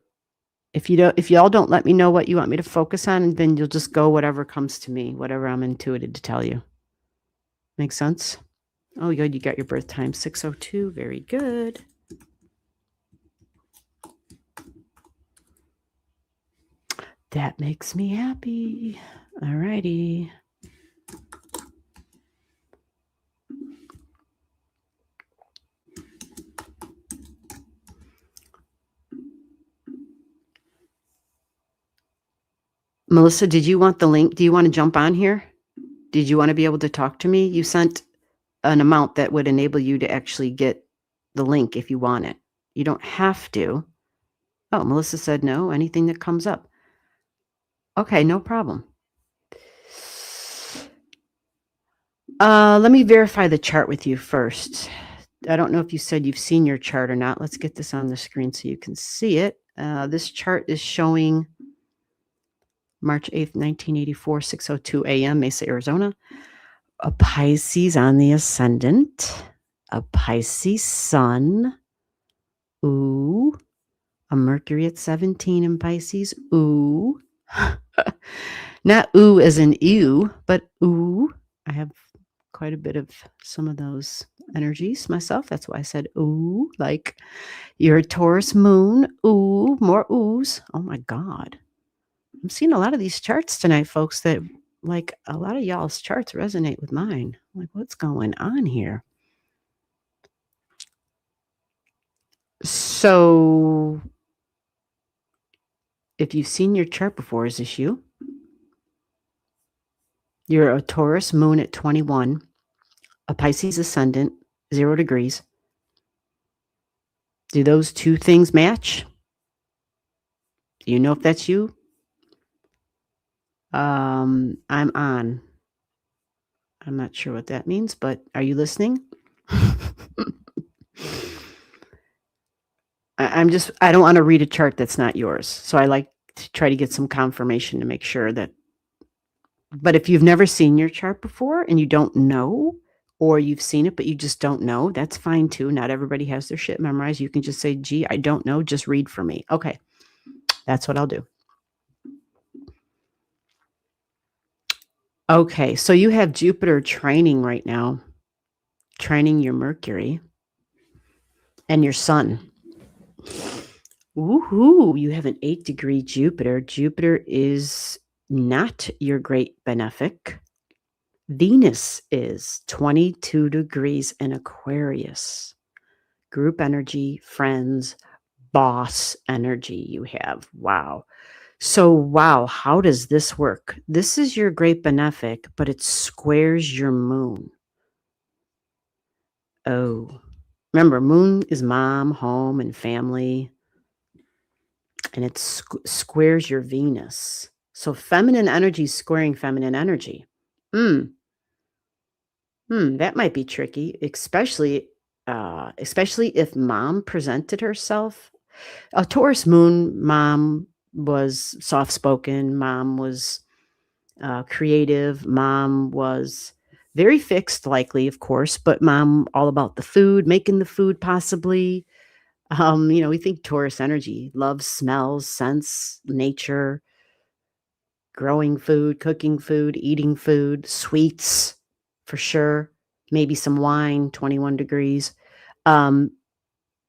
if y'all don't let me know what you want me to focus on, then you'll just go whatever comes to me, whatever I'm intuited to tell you. Make sense? Oh, good. You got your birth time, 6:02. Very good. That makes me happy. All righty. Melissa, did you want the link? Do you want to jump on here? Did you want to be able to talk to me? You sent an amount that would enable you to actually get the link if you want it. You don't have to. Oh, Melissa said no, anything that comes up. Okay, no problem. Let me verify the chart with you first. I don't know if you said you've seen your chart or not. Let's get this on the screen so you can see it. This chart is showing March 8th, 1984, 6:02 a.m., Mesa, Arizona. A Pisces on the ascendant, a Pisces sun. Ooh. A Mercury at 17 in Pisces. Ooh. Not ooh as in ew, but ooh. I have quite a bit of some of those energies myself. That's why I said ooh, like you're a Taurus moon. Ooh, more oohs. Oh my God. I'm seeing a lot of these charts tonight, folks, that like a lot of y'all's charts resonate with mine. I'm like, what's going on here? So if you've seen your chart before, is this you? You're a Taurus moon at 21, a Pisces ascendant, 0 degrees. Do those two things match? Do you know if that's you? I'm on. I'm not sure what that means, but are you listening? I don't want to read a chart that's not yours. So I like to try to get some confirmation to make sure that, but if you've never seen your chart before and you don't know, or you've seen it, but you just don't know, that's fine too. Not everybody has their shit memorized. You can just say, gee, I don't know. Just read for me. Okay. That's what I'll do. Okay. So you have Jupiter trining right now, trining your Mercury and your Sun. Woohoo. You have an 8-degree Jupiter. Jupiter is not your great benefic. Venus is 22 degrees in Aquarius. Group energy, friends, boss energy you have. Wow. So, wow, how does this work? This is your great benefic, but it squares your moon. Oh, remember, moon is mom, home, and family, and it squares your Venus. So, feminine energy squaring feminine energy. That might be tricky, especially if mom presented herself. A Taurus moon mom was soft-spoken, mom was creative, mom was very fixed, likely, of course, but mom all about the food, making the food possibly. We think Taurus energy, love, smells, scents, nature, growing food, cooking food, eating food, sweets, for sure. Maybe some wine, 21 degrees.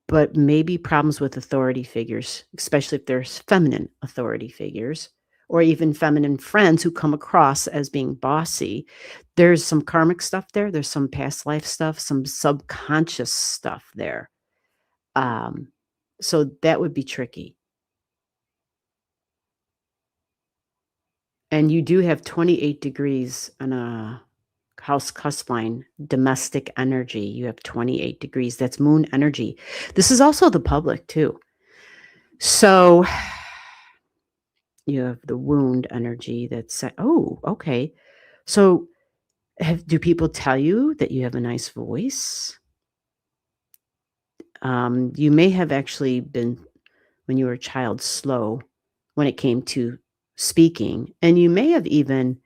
But maybe problems with authority figures, especially if there's feminine authority figures, or even feminine friends who come across as being bossy. There's some karmic stuff there. There's some past life stuff, some subconscious stuff there. Um, so that would be tricky. And you do have 28 degrees on a house cusp line, domestic energy. You have 28 degrees. That's moon energy. This is also the public too. So you have the wound energy that's, oh, okay. So do people tell you that you have a nice voice? You may have actually been, when you were a child, slow when it came to speaking. And you may have even,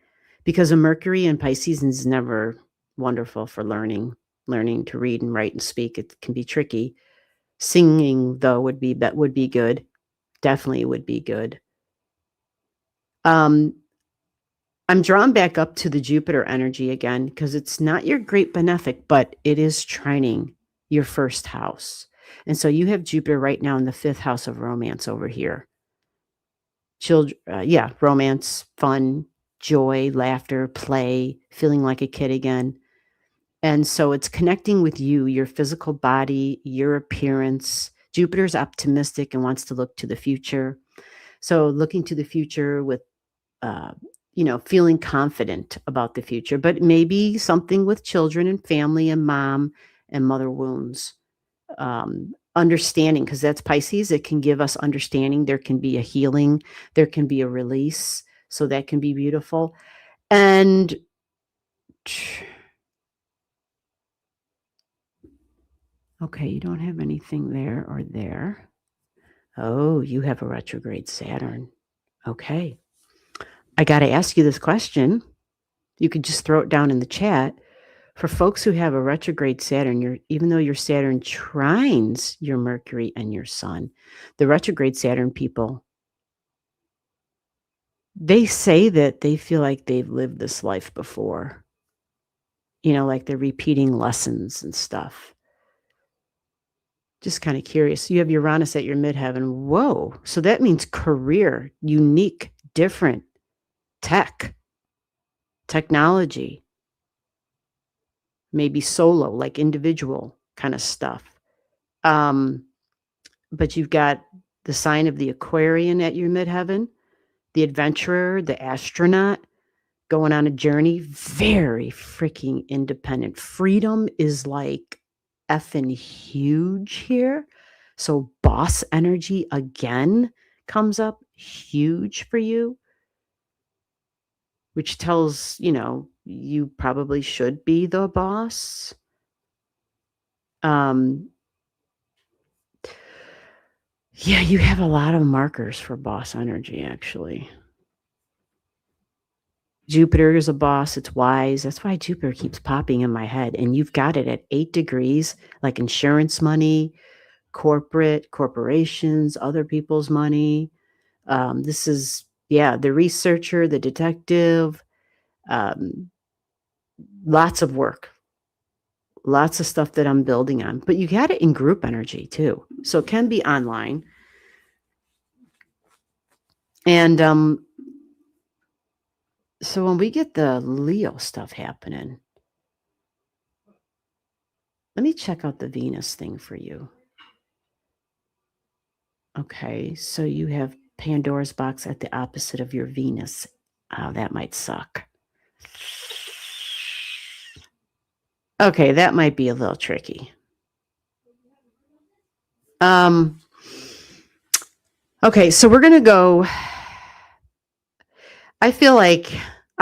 because of Mercury and Pisces is never wonderful for learning to read and write and speak. It can be tricky. Singing, though, would be good. Definitely would be good. I'm drawn back up to the Jupiter energy again because it's not your great benefic, but it is trining your first house. And so you have Jupiter right now in the 5th house of romance over here. Children, romance, fun, joy, laughter, play, feeling like a kid again. And so it's connecting with you, your physical body, your appearance. Jupiter's optimistic and wants to look to the future. So looking to the future with, feeling confident about the future, but maybe something with children and family and mom and mother wounds. Understanding, because that's Pisces. It can give us understanding. There can be a healing. There can be a release. So that can be beautiful. And okay, you don't have anything there or there. Oh, you have a retrograde Saturn. Okay. I got to ask you this question. You could just throw it down in the chat. For folks who have a retrograde Saturn, even though your Saturn trines your Mercury and your Sun, the retrograde Saturn people, they say that they feel like they've lived this life before. Like they're repeating lessons and stuff. Just kind of curious. You have Uranus at your midheaven. Whoa. So that means career, unique, different, technology, maybe solo, like individual kind of stuff. But you've got the sign of the Aquarian at your midheaven, the adventurer, the astronaut, going on a journey, very freaking independent. Freedom is like effing huge here. So boss energy again comes up huge for you, which tells, you probably should be the boss. Yeah, you have a lot of markers for boss energy, actually. Jupiter is a boss. It's wise. That's why Jupiter keeps popping in my head. And you've got it at 8 degrees, like insurance money, corporations, other people's money. This is, the researcher, the detective, lots of work, lots of stuff that I'm building on. But you got it in group energy too. So it can be online. And so when we get the Leo stuff happening, let me check out the Venus thing for you. Okay, so you have Pandora's box at the opposite of your Venus. Oh, that might suck. Okay, that might be a little tricky. Okay, so we're going to go. I feel like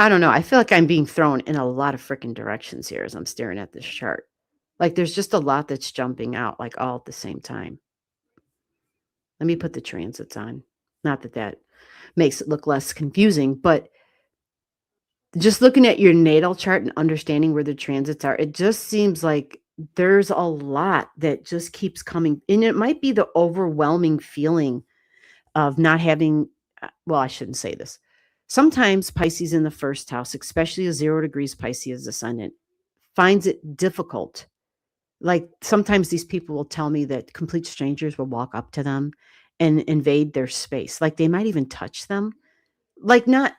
I'm being thrown in a lot of freaking directions here as I'm staring at this chart. Like there's just a lot that's jumping out, like all at the same time. Let me put the transits on. Not that makes it look less confusing, but just looking at your natal chart and understanding where the transits are, it just seems like there's a lot that just keeps coming. And it might be the overwhelming feeling of not having, well, I shouldn't say this. Sometimes Pisces in the first house, especially a 0 degrees Pisces ascendant, finds it difficult. Like sometimes these people will tell me that complete strangers will walk up to them and invade their space. Like they might even touch them. like, not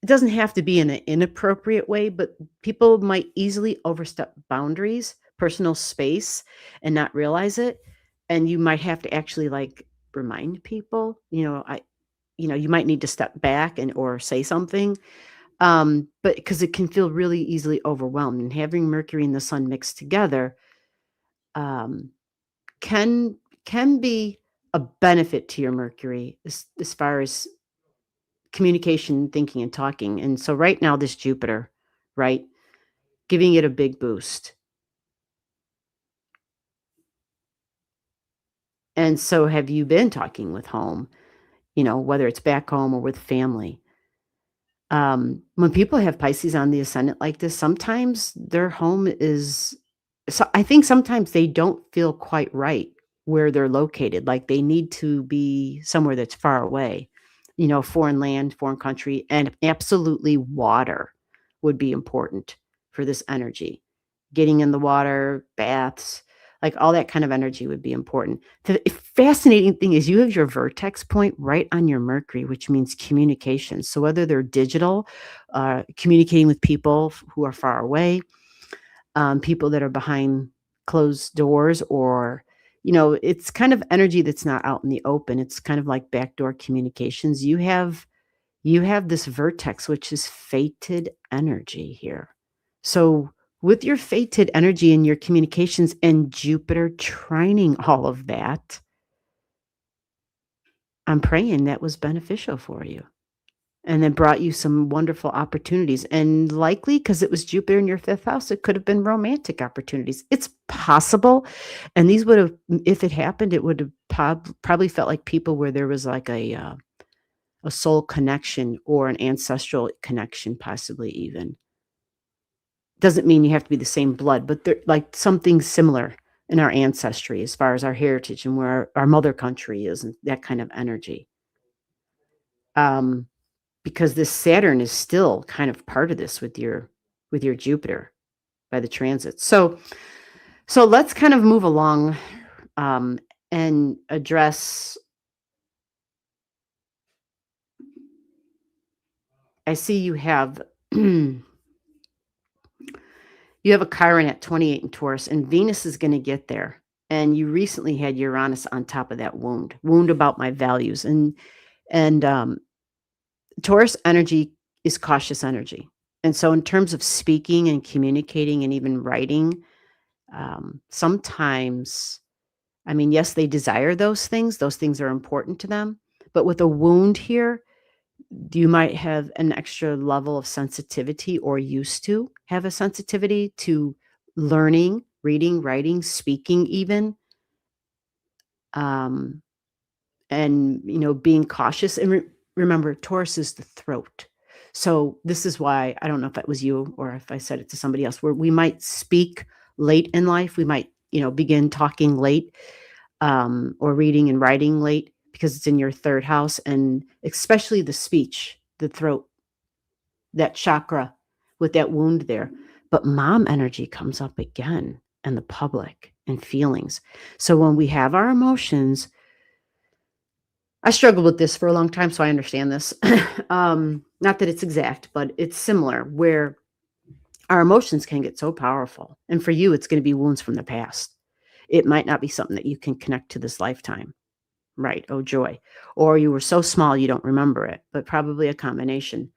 it doesn't have to be in an inappropriate way, but people might easily overstep boundaries, personal space, and not realize it, and you might have to actually, like, remind people, you might need to step back and or say something, but because it can feel really easily overwhelmed, and having Mercury and the Sun mixed together, um, can can be a benefit to your Mercury as far as communication, thinking, and talking. And so right now, this Jupiter, right, giving it a big boost. And so have you been talking with home, whether it's back home or with family? When people have Pisces on the ascendant like this, sometimes their home is, so I think sometimes they don't feel quite right where they're located. Like they need to be somewhere that's far away, foreign land, foreign country, and absolutely water would be important for this energy. Getting in the water, baths, like all that kind of energy would be important. The fascinating thing is you have your vertex point right on your Mercury, which means communication. So whether they're digital, communicating with people who are far away, people that are behind closed doors, or it's kind of energy that's not out in the open. It's kind of like backdoor communications. You have this vertex, which is fated energy here. So with your fated energy and your communications and Jupiter trining all of that, I'm praying that was beneficial for you and then brought you some wonderful opportunities. And likely, because it was Jupiter in your fifth house, it could have been romantic opportunities. It's possible. And these would have, if it happened, it would have probably felt like people where there was like a soul connection or an ancestral connection, possibly even. Doesn't mean you have to be the same blood, but they're like something similar in our ancestry as far as our heritage and where our mother country is and that kind of energy. Um, because this Saturn is still kind of part of this with your Jupiter by the transit. So let's kind of move along and address. I see you have you have a Chiron at 28 in Taurus, and Venus is going to get there. And you recently had Uranus on top of that wound about my values, and Taurus energy is cautious energy. And so, in terms of speaking and communicating and even writing, sometimes, I mean, yes, they desire those things. Those things are important to them. But with a wound here, you might have an extra level of sensitivity or used to have a sensitivity to learning, reading, writing, speaking even, um, and, being cautious. And remember, Taurus is the throat. So this is why, I don't know if that was you or if I said it to somebody else, where we might speak late in life. We might, begin talking late, or reading and writing late because it's in your third house, and especially the speech, the throat, that chakra with that wound there. But mom energy comes up again, and the public and feelings. So when we have our emotions, I struggled with this for a long time, so I understand this. Not that it's exact, but it's similar, where our emotions can get so powerful. And for you, it's going to be wounds from the past. It might not be something that you can connect to this lifetime. Right. Oh, joy. Or you were so small you don't remember it, but probably a combination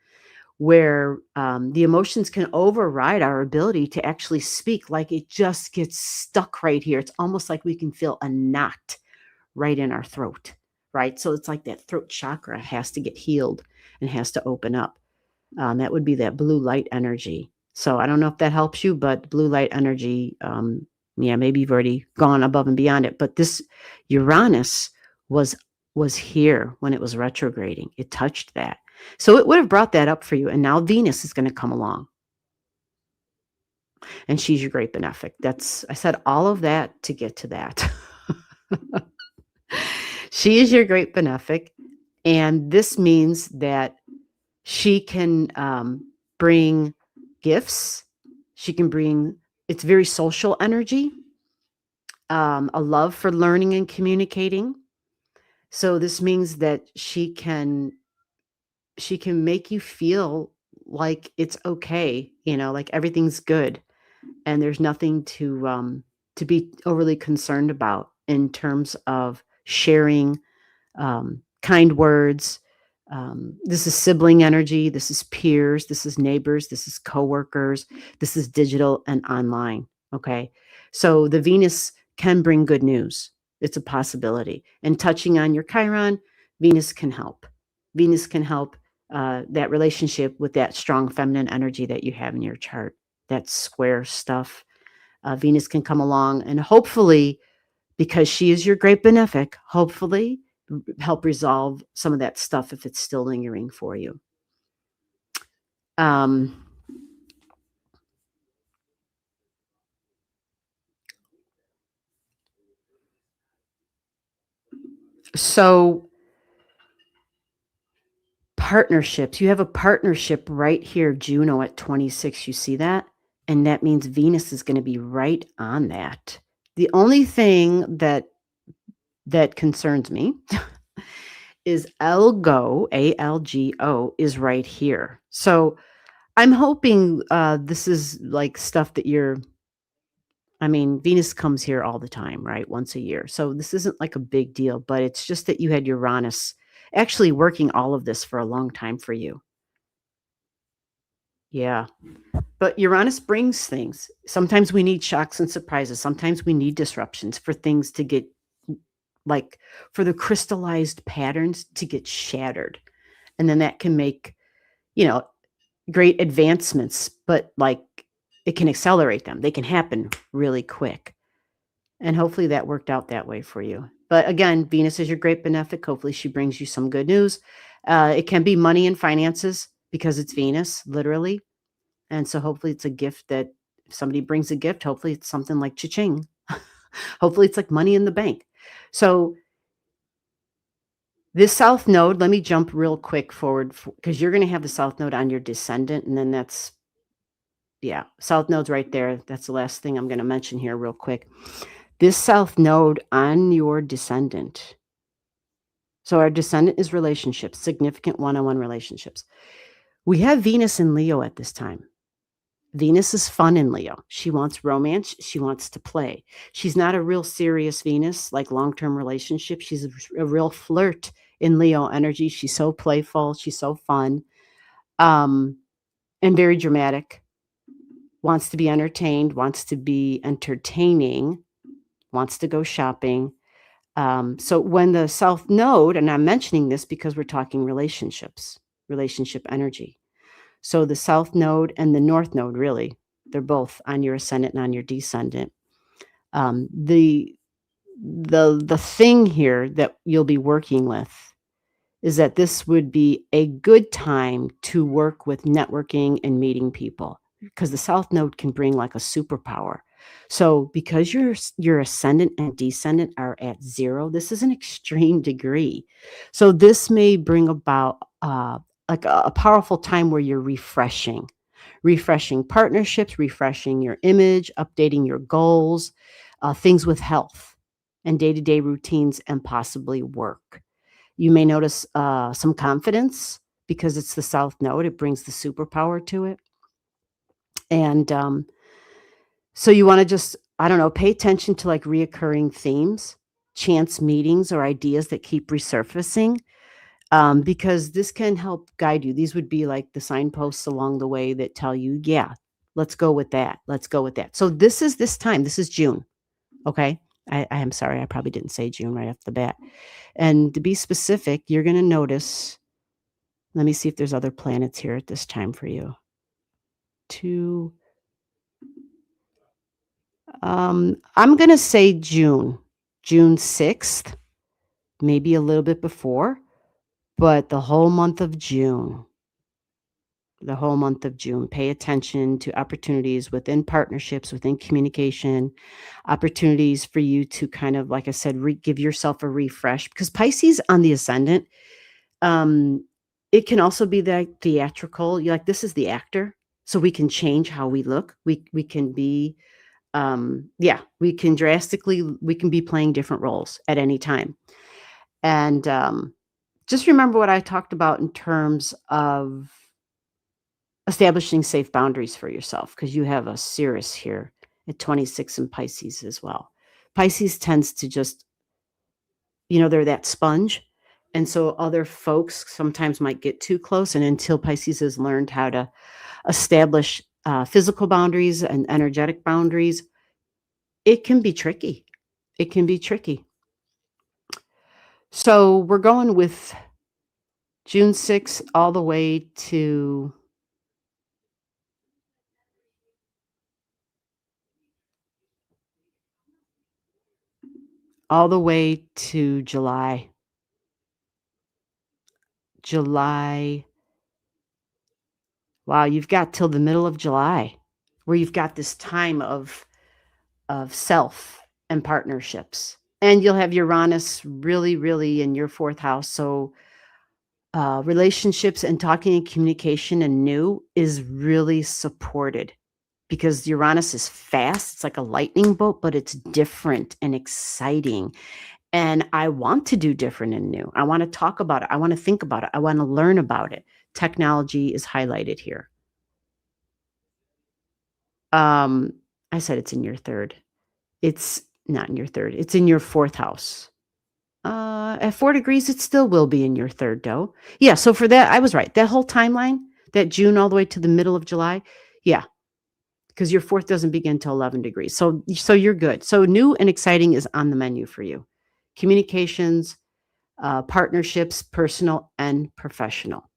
where the emotions can override our ability to actually speak. Like it just gets stuck right here. It's almost like we can feel a knot right in our throat. Right. So it's like that throat chakra has to get healed and has to open up. That would be that blue light energy. So I don't know if that helps you, but blue light energy, yeah, maybe you've already gone above and beyond it. But this Uranus was was here when it was retrograding. It touched that. So it would have brought that up for you. And now Venus is going to come along. And she's your great benefic. I said all of that to get to that. She is your great benefic. And this means that she can bring gifts. She can bring, it's very social energy, a love for learning and communicating. So this means that she can she can make you feel like it's okay, like everything's good and there's nothing to be overly concerned about in terms of sharing kind words. This is sibling energy. This is peers. This is neighbors. This is coworkers. This is digital and online. Okay. So the Venus can bring good news. It's a possibility. And touching on your Chiron, Venus can help. Venus can help that relationship with that strong feminine energy that you have in your chart, that square stuff. Venus can come along and hopefully, because she is your great benefic, hopefully help resolve some of that stuff if it's still lingering for you. Um, so partnerships, you have a partnership right here, Juno at 26. You see that? And that means Venus is going to be right on that. The only thing that concerns me is Algo, ALGO, is right here. So I'm hoping this is like stuff that Venus comes here all the time, right? Once a year. So this isn't like a big deal, but it's just that you had Uranus actually working all of this for a long time for you. Yeah. But Uranus brings things. Sometimes we need shocks and surprises. Sometimes we need disruptions for things to get, like, for the crystallized patterns to get shattered. And then that can make, you know, great advancements, but like it can accelerate them. They can happen really quick. And hopefully that worked out that way for you. But again, Venus is your great benefic. Hopefully she brings you some good news. It can be money and finances because it's Venus, literally. And so hopefully it's a gift that if somebody brings a gift, hopefully it's something like cha-ching. Hopefully it's like money in the bank. So this South Node, let me jump real quick forward because you're going to have the South Node on your descendant. And then South Node's right there. That's the last thing I'm going to mention here real quick. This South Node on your descendant. So our descendant is relationships, significant one-on-one relationships. We have Venus in Leo at this time. Venus is fun in Leo. She wants romance. She wants to play. She's not a real serious Venus, like long-term relationship. She's a real flirt in Leo energy. She's so playful. She's so fun, and very dramatic. Wants to be entertained, wants to be entertaining, wants to go shopping. So when the South Node, and I'm mentioning this because we're talking relationships, relationship energy. So the South Node and the North Node, really, they're both on your ascendant and on your descendant. The thing here that you'll be working with is that this would be a good time to work with networking and meeting people because the South Node can bring like a superpower. So because your ascendant and descendant are at 0, this is an extreme degree. So this may bring about like a powerful time where you're refreshing partnerships, refreshing your image, updating your goals, things with health and day-to-day routines and possibly work. You may notice some confidence because it's the South Node. It brings the superpower to it. And so you want to just, I don't know, pay attention to like reoccurring themes, chance meetings, or ideas that keep resurfacing because this can help guide you. These would be like the signposts along the way that tell you, yeah, let's go with that. Let's go with that. So this is this time. This is June. Okay. I am sorry. I probably didn't say June right off the bat. And to be specific, you're going to notice, let me see if there's other planets here at this time for you. I'm going to say June 6th, maybe a little bit before, but the whole month of June. Pay attention to opportunities within partnerships, within communication, opportunities for you to kind of, like I said, give yourself a refresh because Pisces on the ascendant, it can also be that theatrical. You're like, this is the actor, so we can change how we look. We can be, we can be playing different roles at any time. And Just remember what I talked about in terms of establishing safe boundaries for yourself because you have a Cirrus here at 26 in Pisces as well. Pisces tends to just, they're that sponge. And so other folks sometimes might get too close. And until Pisces has learned how to establish physical boundaries and energetic boundaries, it can be tricky. It can be tricky. So we're going with June 6th all the way to July. Wow, you've got till the middle of July where you've got this time of self and partnerships. And you'll have Uranus really, really in your 4th house. So relationships and talking and communication and new is really supported because Uranus is fast. It's like a lightning bolt, but it's different and exciting. And I want to do different and new. I want to talk about it. I want to think about it. I want to learn about it. Technology is highlighted here. I said it's in your 3rd. It's not in your 3rd. It's in your 4th house. At 4 degrees, it still will be in your 3rd, though. Yeah, so for that, I was right. That whole timeline, that June all the way to the middle of July, yeah, because your 4th doesn't begin till 11 degrees. So you're good. So new and exciting is on the menu for you. Communications, partnerships, personal and professional.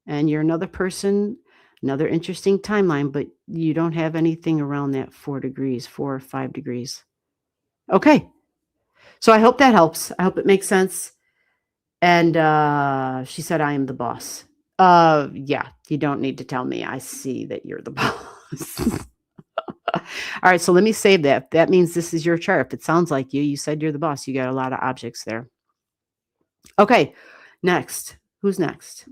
And you're another person, another interesting timeline, but you don't have anything around that 4 degrees, 4 or 5 degrees. Okay. So I hope that helps. I hope it makes sense. And she said, I am the boss. Yeah, you don't need to tell me. I see that you're the boss. All right, so let me save that. That means this is your chart. If it sounds like you said you're the boss. You got a lot of objects there. Okay, next. Who's next?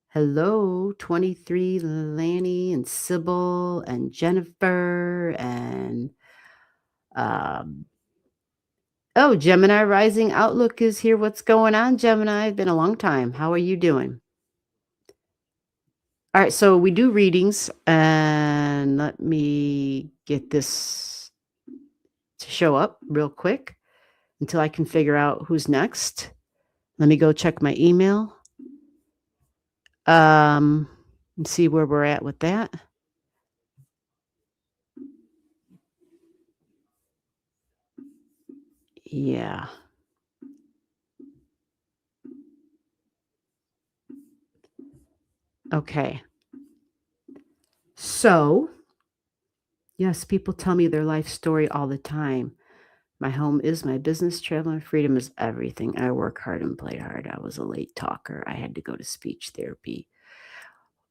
Hello, 23, Lanny and Sybil and Jennifer and oh, Gemini rising outlook is here. What's going on, Gemini? It's been a long time. How are you doing? All right, so we do readings, and let me get this to show up real quick until I can figure out who's next. Let me go check my email. And see where we're at with that. Yeah. Okay. So, yes, people tell me their life story all the time. My home is my business. Traveling freedom is everything. I work hard and play hard. I was a late talker. I had to go to speech therapy.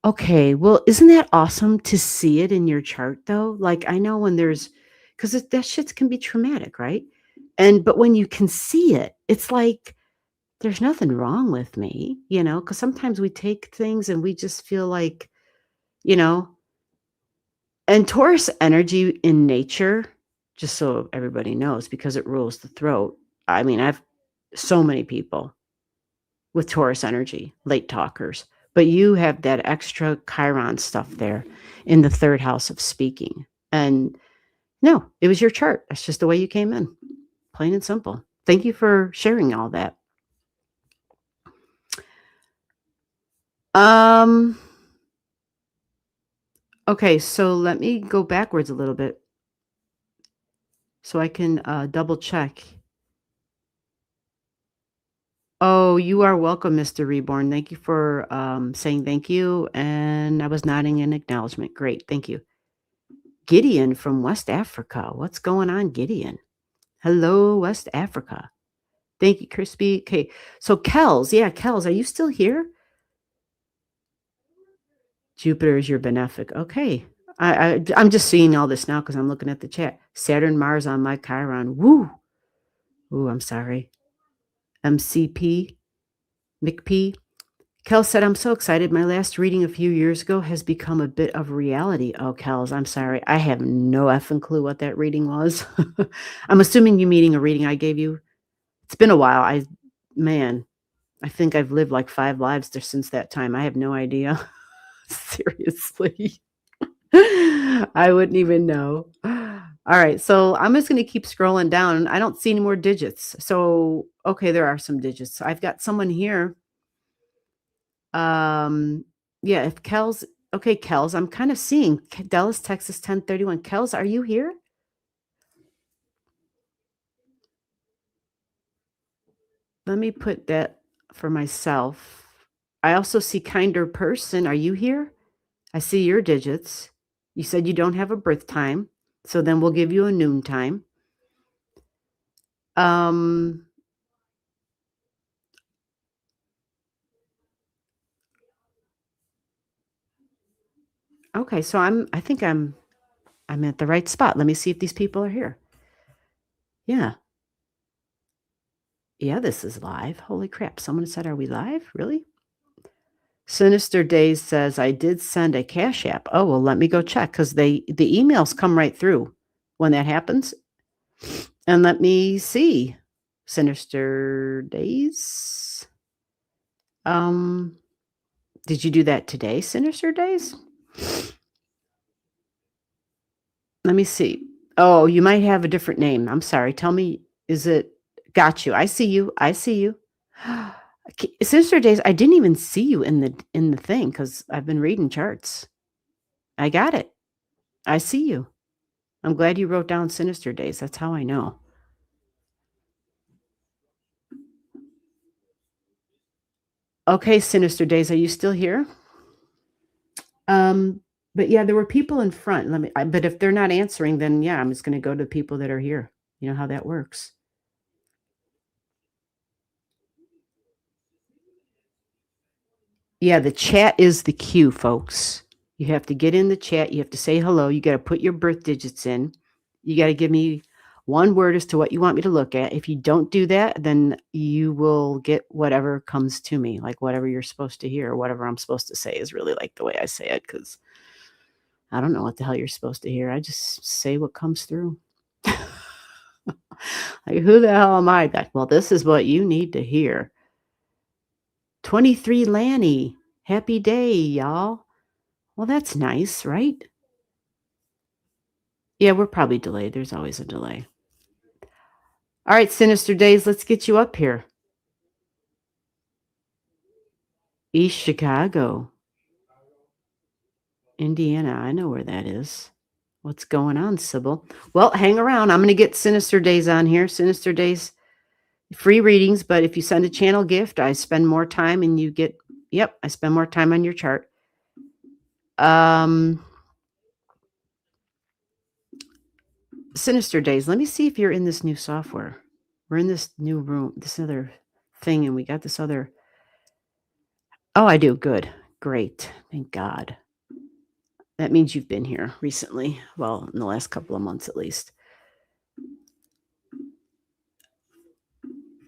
Okay, well, isn't that awesome to see it in your chart though? Like I know when there's because that shit can be traumatic, right? But when you can see it, it's like there's nothing wrong with me, because sometimes we take things and we just feel like, you know, and Taurus energy in nature, just so everybody knows, because it rules the throat. I mean, I've so many people with Taurus energy, late talkers, but you have that extra Chiron stuff there in the 3rd house of speaking. And no, it was your chart. That's just the way you came in, plain and simple. Thank you for sharing all that. Okay, so let me go backwards a little bit so I can double check. Oh, you are welcome, Mr. Reborn. Thank you for saying thank you. And I was nodding in acknowledgement. Great. Thank you. Gideon from West Africa. What's going on, Gideon? Hello, West Africa. Thank you, Crispy. Okay. So Kells. Yeah, Kells, are you still here? Jupiter is your benefic. Okay. I'm just seeing all this now because I'm looking at the chat. Saturn, Mars on my Chiron. Woo. Ooh, I'm sorry. MCP, McP. Kel said, I'm so excited. My last reading a few years ago has become a bit of reality. Oh, Kels, I'm sorry. I have no effing clue what that reading was. I'm assuming you meaning a reading I gave you. It's been a while. man, I think I've lived like 5 lives there since that time. I have no idea. Seriously. I wouldn't even know. All right, so I'm just gonna keep scrolling down. I don't see any more digits. So, okay, there are some digits. I've got someone here. Um, yeah, if Kel's okay, Kels, I'm kind of seeing Dallas, Texas, 1031. Kels, are you here? Let me put that for myself. I also see kinder person. Are you here? I see your digits. You said you don't have a birth time, so then we'll give you a noon time. Um, okay, so I think I'm at the right spot. Let me see if these people are here. Yeah. Yeah, this is live. Holy crap. Someone said, "Are we live?" Really? Sinister Days says, "I did send a Cash App." Oh, well, let me go check because the emails come right through when that happens. And let me see. Sinister Days. Um, did you do that today, Sinister Days? Let me see. Oh, you might have a different name. I'm sorry. Tell me, is it got you? I see you. I see you. Sinister Days, I didn't even see you in the thing because I've been reading charts. I got it. I see you. I'm glad you wrote down Sinister Days. That's how I know. Okay, Sinister Days, are you still here? Um, but yeah, there were people in front. But if they're not answering, then yeah, I'm just going to go to people that are here. You know how that works. Yeah, the chat is the cue, folks. You have to get in the chat. You have to say hello. You got to put your birth digits in. You got to give me one word as to what you want me to look at. If you don't do that, then you will get whatever comes to me, like whatever you're supposed to hear, or whatever I'm supposed to say is really like the way I say it, because I don't know what the hell you're supposed to hear. I just say what comes through. Like, who the hell am I? That, well, this is what you need to hear. 23 Lanny. Happy day, y'all. Well, that's nice, right? Yeah, we're probably delayed. There's always a delay. All right, Sinister Days, let's get you up here. East Chicago, Indiana. I know where that is. What's going on, Sybil? Well, hang around. I'm going to get Sinister Days on here. Sinister Days, free readings, but if you send a channel gift, I spend more time and you get, yep, I spend more time on your chart. Sinister Days, let me see if you're in this new software. We're in this new room, this other thing, and we got this other. Oh, I do. Good. Great. Thank God. That means you've been here recently. Well, in the last couple of months at least.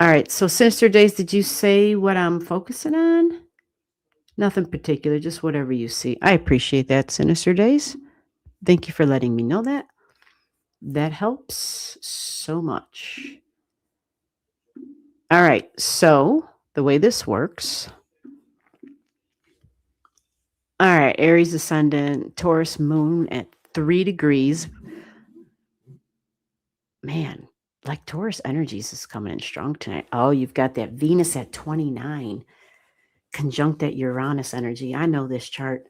All right. So, Sinister Days, did you say what I'm focusing on? Nothing particular, just whatever you see. I appreciate that, Sinister Days. Thank you for letting me know that. That helps so much. All right. So, the way this works. All right. Aries ascendant, Taurus moon at 3 degrees. Man, like Taurus energies is coming in strong tonight. Oh, you've got that Venus at 29, conjunct that Uranus energy. I know this chart.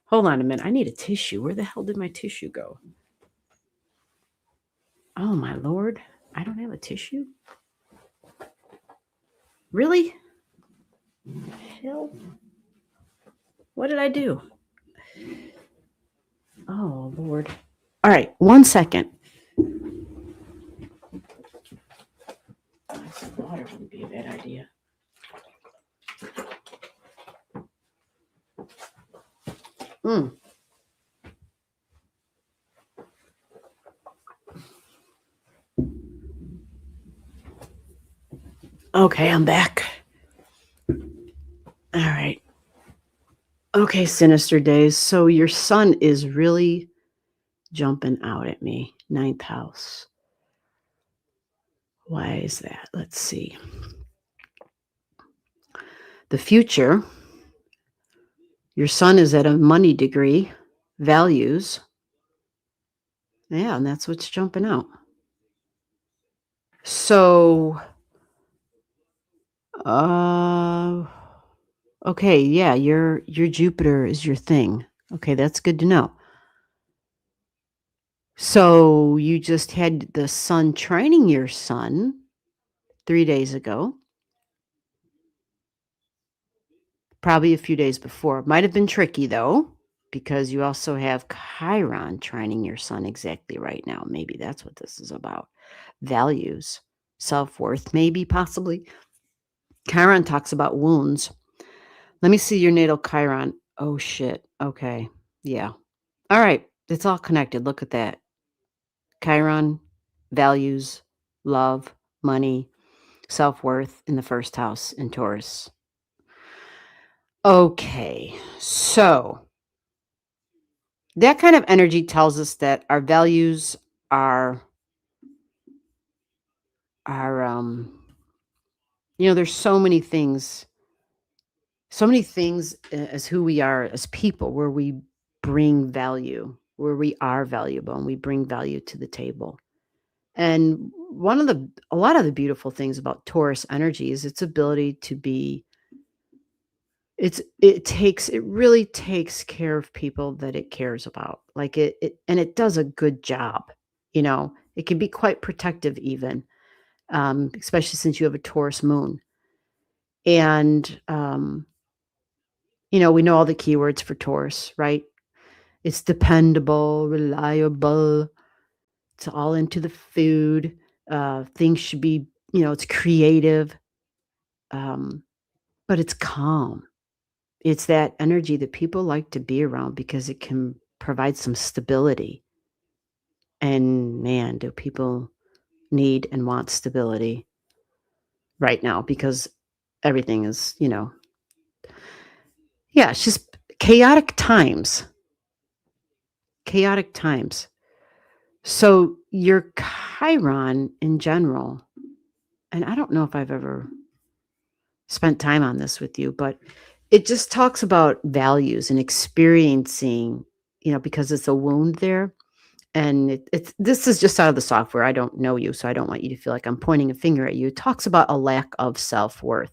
Hold on a minute. I need a tissue. Where the hell did my tissue go? Oh, my Lord. I don't have a tissue? Really? Hell? What did I do? Oh, Lord. All right. 1 second. Some water wouldn't be a bad idea. Okay, I'm back. All right. Okay, Sinister Days. So your sun is really jumping out at me. 9th house. Why is that? Let's see. The future, your sun is at a money degree, values. Yeah, and that's what's jumping out. So, uh, okay, yeah, your Jupiter is your thing. Okay, that's good to know. So you just had the sun trining your sun 3 days ago, probably a few days before. Might have been tricky though, because you also have Chiron trining your sun exactly right now. Maybe that's what this is about. Values, self-worth, maybe, possibly. Chiron talks about wounds. Let me see your natal Chiron. Oh shit. Okay. Yeah. All right. It's all connected. Look at that. Chiron, values, love, money, self-worth in the first house in Taurus. Okay. So that kind of energy tells us that our values are there's so many things as who we are as people, where we bring value, where we are valuable and we bring value to the table. And a lot of the beautiful things about Taurus energy is its ability to be it really takes care of people that it cares about. Like and it does a good job. It can be quite protective even, especially since you have a Taurus moon. And we know all the keywords for Taurus, right? It's dependable, reliable. It's all into the food. Things should be, it's creative, um, but it's calm. It's that energy that people like to be around because it can provide some stability. And man, do people need and want stability right now, because everything is, yeah, it's just chaotic times. Chaotic times. So your Chiron in general, and I don't know if I've ever spent time on this with you, but it just talks about values and experiencing, because it's a wound there. And it's this is just out of the software. I don't know you, so I don't want you to feel like I'm pointing a finger at you. It talks about a lack of self-worth.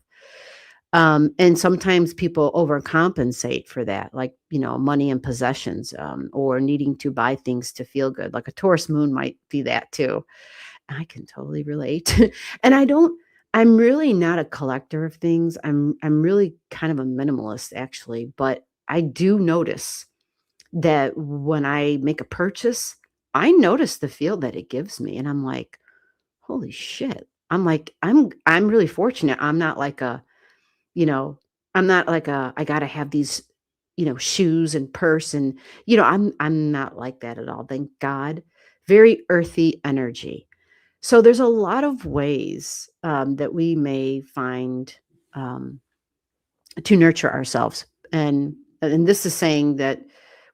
And sometimes people overcompensate for that, like, money and possessions, or needing to buy things to feel good. Like a Taurus moon might be that too. I can totally relate. And I'm really not a collector of things. I'm really kind of a minimalist actually, but I do notice that when I make a purchase, I notice the feel that it gives me, and I'm like, "Holy shit." I'm like, I'm really fortunate. I'm not like you know, I'm not like I gotta have these, shoes and purse and, I'm not like that at all, thank God. Very earthy energy. So there's a lot of ways, that we may find, um to nurture ourselves. And this is saying that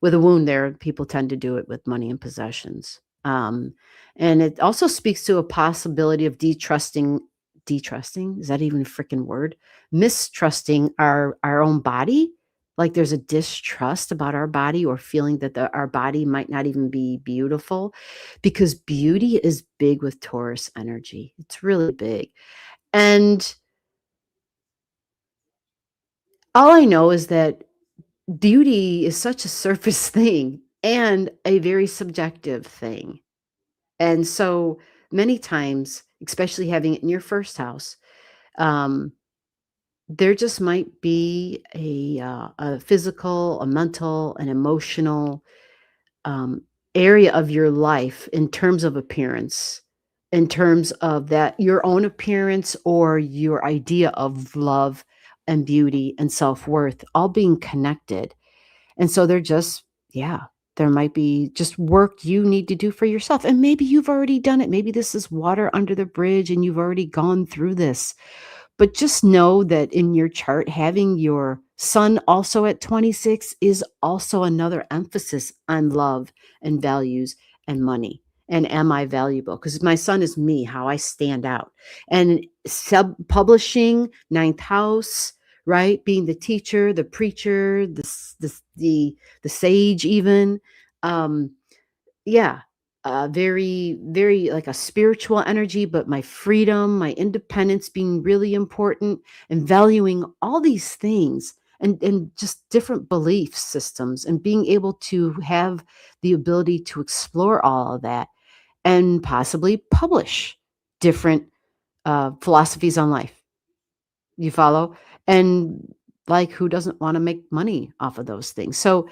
with a wound there, people tend to do it with money and possessions. And it also speaks to a possibility of detrusting, is that even a freaking word? Mistrusting our own body. Like there's a distrust about our body, or feeling that our body might not even be beautiful, because beauty is big with Taurus energy. It's really big. And all I know is that beauty is such a surface thing and a very subjective thing. And so many times, especially having it in your first house, um, there just might be a physical, a mental, an emotional, um, area of your life in terms of appearance, in terms of that your own appearance or your idea of love and beauty and self-worth all being connected. And so yeah, there might be just work you need to do for yourself. And maybe you've already done it. Maybe this is water under the bridge and you've already gone through this. But just know that in your chart, having your sun also at 26 is also another emphasis on love and values and money. And am I valuable? Because my sun is me, how I stand out. And publishing, ninth house, right? Being the teacher, the preacher, the sage, even. Um, yeah, very, very like a spiritual energy, but my freedom, my independence being really important, and valuing all these things, and just different belief systems, and being able to have the ability to explore all of that and possibly publish different philosophies on life. You follow? And like, who doesn't want to make money off of those things? So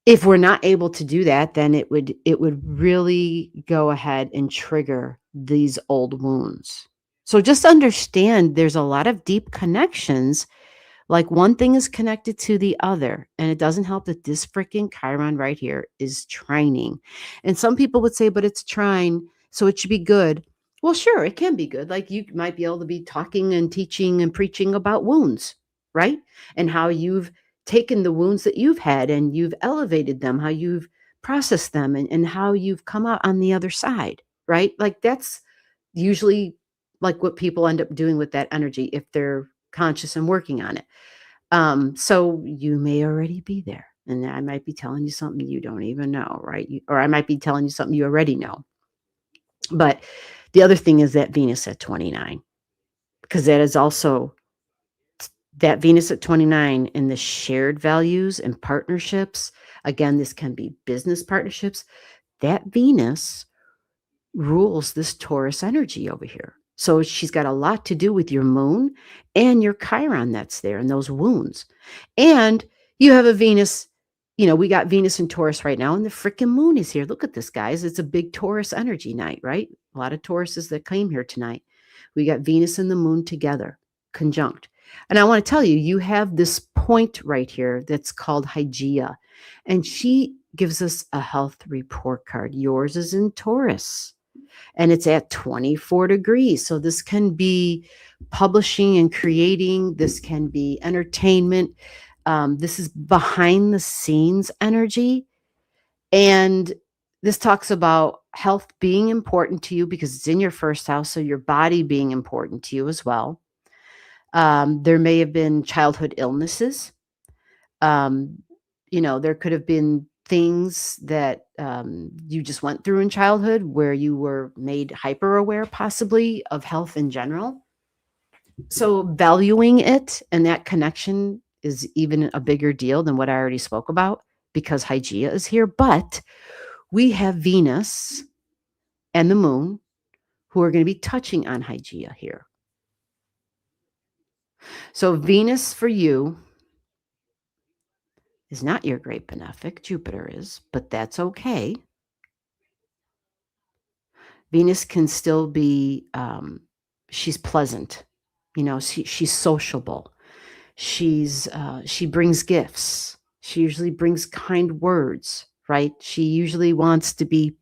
if we're not able to do that, then it would really go ahead and trigger these old wounds. So just understand there's a lot of deep connections, like one thing is connected to the other. And it doesn't help that this freaking Chiron right here is trining. And some people would say, but it's trine, so it should be good. Well, sure, it can be good. Like you might be able to be talking and teaching and preaching about wounds, right? And how you've taken the wounds that you've had and you've elevated them, how you've processed them, and how you've come out on the other side, right? Like that's usually like what people end up doing with that energy if they're conscious and working on it. So you may already be there, and I might be telling you something you don't even know, right? Or I might be telling you something you already know. But the other thing is that Venus at 29, because that is also that Venus at 29 in the shared values and partnerships. Again, this can be business partnerships. That Venus rules this Taurus energy over here. So she's got a lot to do with your moon and your Chiron that's there and those wounds. And you have a Venus, we got Venus in Taurus right now, and the freaking moon is here. Look at this, guys. It's a big Taurus energy night, right? A lot of Tauruses that came here tonight. We got Venus and the moon together, conjunct. And I want to tell you, you have this point right here that's called Hygeia. And she gives us a health report card. Yours is in Taurus and it's at 24 degrees. So this can be publishing and creating. This can be entertainment. This is behind the scenes energy. And this talks about health being important to you because it's in your first house. So your body being important to you as well. There may have been childhood illnesses. There could have been things that you just went through in childhood where you were made hyper aware possibly of health in general. So valuing it and that connection is even a bigger deal than what I already spoke about because Hygeia is here. But we have Venus and the moon who are going to be touching on Hygeia here. So Venus for you is not your great benefic. Jupiter is, but that's okay. Venus can still be, she's pleasant. She's sociable. She brings gifts. She usually brings kind words, right? She usually wants to be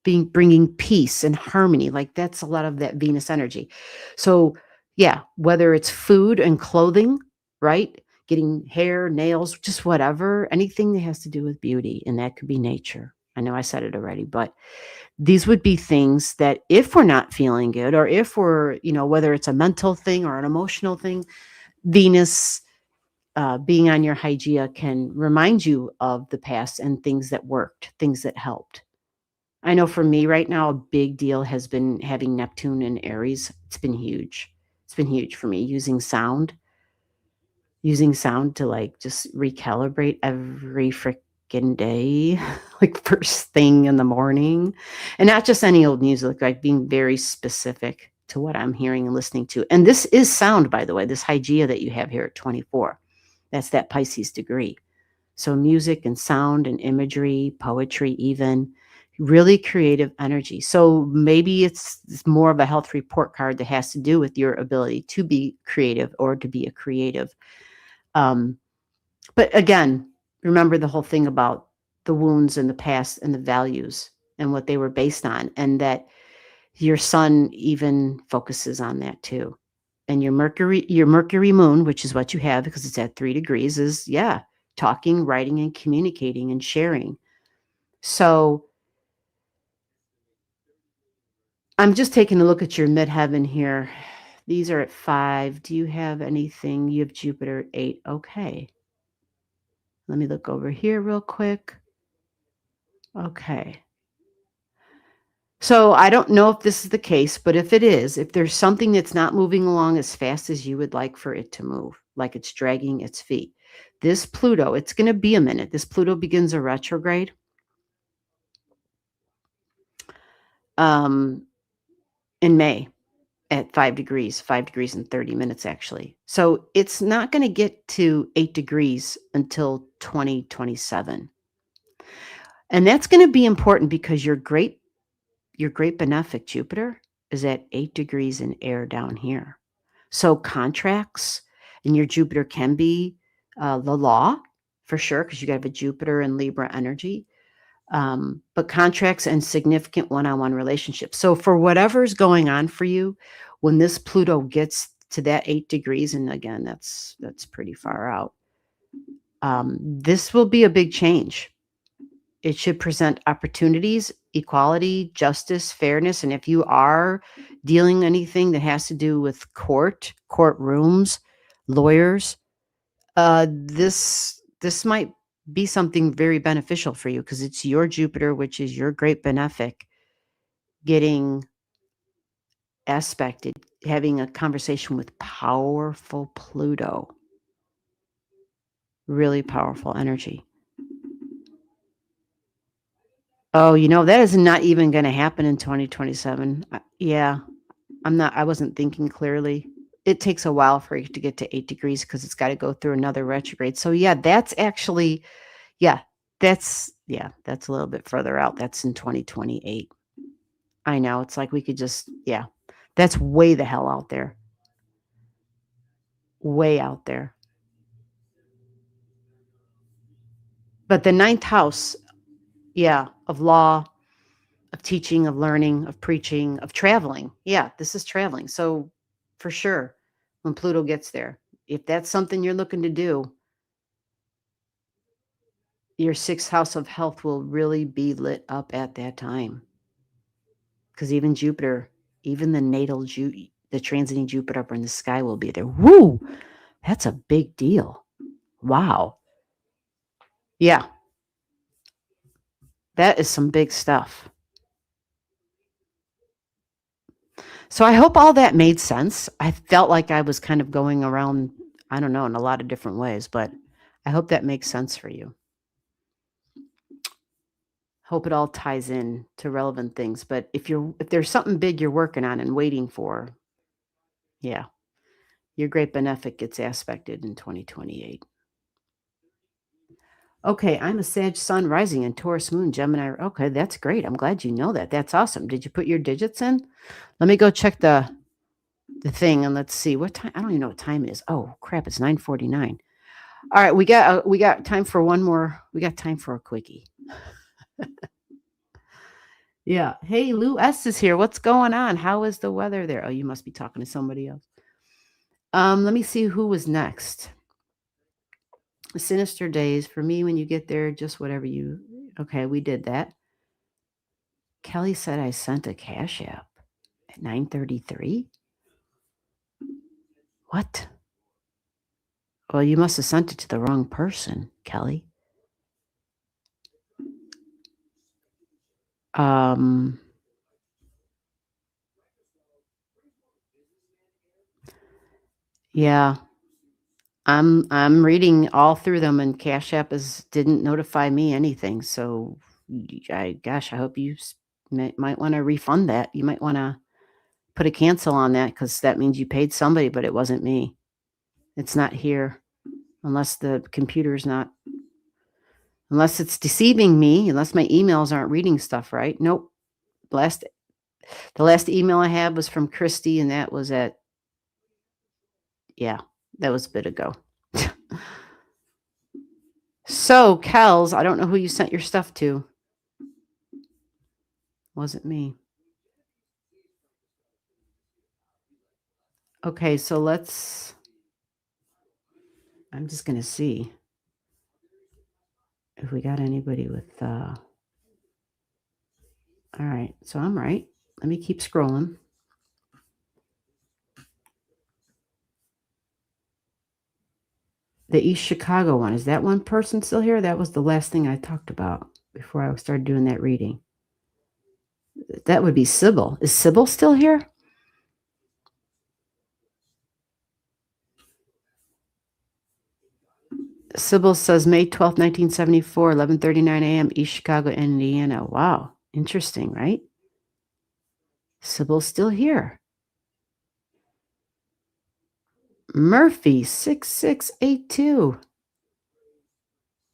bringing peace and harmony. Like that's a lot of that Venus energy. So yeah, whether it's food and clothing, right? Getting hair, nails, just whatever, anything that has to do with beauty. And that could be nature. I know I said it already, but these would be things that if we're not feeling good or if we're, whether it's a mental thing or an emotional thing, Venus being on your Hygeia can remind you of the past and things that worked, things that helped. I know for me right now, a big deal has been having Neptune in Aries. It's been huge. It's been huge for me using sound to like just recalibrate every freaking day, like first thing in the morning, and not just any old music, like being very specific to what I'm hearing and listening to. And this is sound, by the way, this Hygeia that you have here at 24, that's that Pisces degree. So music and sound and imagery, poetry, even really creative energy. So maybe it's more of a health report card that has to do with your ability to be creative or to be a creative. But again, remember the whole thing about the wounds in the past and the values and what they were based on, and that your sun even focuses on that too. And your Mercury moon, which is what you have because it's at 3 degrees, is talking, writing, and communicating and sharing. So I'm just taking a look at your midheaven here. These are at 5. Do you have anything? You have Jupiter at 8. Okay. Let me look over here real quick. Okay. So I don't know if this is the case, but if it is, if there's something that's not moving along as fast as you would like for it to move, like it's dragging its feet, this Pluto, it's going to be a minute. This Pluto begins a retrograde in May at 5 degrees and 30 minutes, actually. So it's not going to get to 8 degrees until 2027. And that's going to be important because your great benefic Jupiter is at 8 degrees in air down here. So contracts and your Jupiter can be the law for sure, because you have a Jupiter and Libra energy. But contracts and significant one-on-one relationships. So for whatever's going on for you, when this Pluto gets to that 8 degrees, and again, that's pretty far out, this will be a big change. It should present opportunities, equality, justice, fairness. And if you are dealing anything that has to do with courtrooms, lawyers, this might be something very beneficial for you because it's your Jupiter, which is your great benefic, getting aspected, having a conversation with powerful Pluto. Really powerful energy. Oh, that is not even going to happen in 2027. Yeah, I wasn't thinking clearly. It takes a while for it to get to 8 degrees because it's got to go through another retrograde. So yeah, that's actually, that's a little bit further out. That's in 2028. I know. It's like we could just, that's way the hell out there. Way out there. But the 9th house, of law, of teaching, of learning, of preaching, of traveling. Yeah, this is traveling. So for sure, when Pluto gets there, if that's something you're looking to do, your 6th house of health will really be lit up at that time. Because even Jupiter, even the the transiting Jupiter up in the sky will be there. Woo! That's a big deal. Wow. Yeah. That is some big stuff. So I hope all that made sense. I felt like I was kind of going around, I don't know, in a lot of different ways, but I hope that makes sense for you. Hope it all ties in to relevant things. But if there's something big you're working on and waiting for, your great benefic gets aspected in 2028. Okay, I'm a Sag Sun rising and Taurus Moon, Gemini. Okay, that's great. I'm glad you know that. That's awesome. Did you put your digits in? Let me go check the thing and let's see what time. I don't even know what time it is. Oh crap! It's 9:49. All right, we got time for one more. We got time for a quickie. Yeah. Hey, Lou S is here. What's going on? How is the weather there? Oh, you must be talking to somebody else. Let me see who was next. Sinister days for me when you get there, just whatever you. Okay, we did that. Kelly said I sent a Cash App at 9:33. What? Well, you must have sent it to the wrong person, Kelly. Yeah. I'm reading all through them, and Cash App didn't notify me anything. So, I hope you might want to refund that. You might want to put a cancel on that because that means you paid somebody, but it wasn't me. It's not here, unless the computer's not, unless it's deceiving me, unless my emails aren't reading stuff right. Nope. The last email I had was from Christy, and that was that was a bit ago. So, Kels, I don't know who you sent your stuff to. Wasn't me. Okay, so I'm just going to see if we got anybody with, all right, so I'm right. Let me keep scrolling. The East Chicago one. Is that one person still here? That was the last thing I talked about before I started doing that reading. That would be Sybil. Is Sybil still here? Sybil says May 12th, 1974, 11:39 a.m., East Chicago, Indiana. Wow. Interesting, right? Sibyl's still here. Murphy, 6682.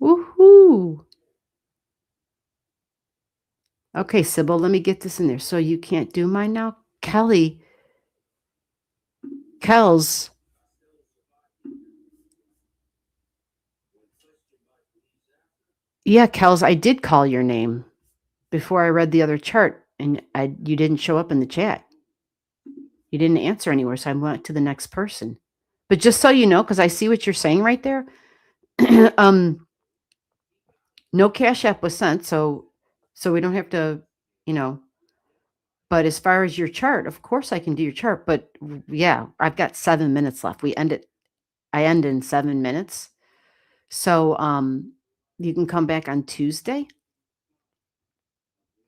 Woohoo. Okay, Sybil, let me get this in there. So you can't do mine now? Kelly. Kells. Yeah, Kells, I did call your name before I read the other chart, and you didn't show up in the chat. You didn't answer anywhere, so I went to the next person. But just so you know, because I see what you're saying right there, no Cash App was sent, so we don't have to, But as far as your chart, of course I can do your chart. But yeah, I've got 7 minutes left. I end in 7 minutes. So you can come back on Tuesday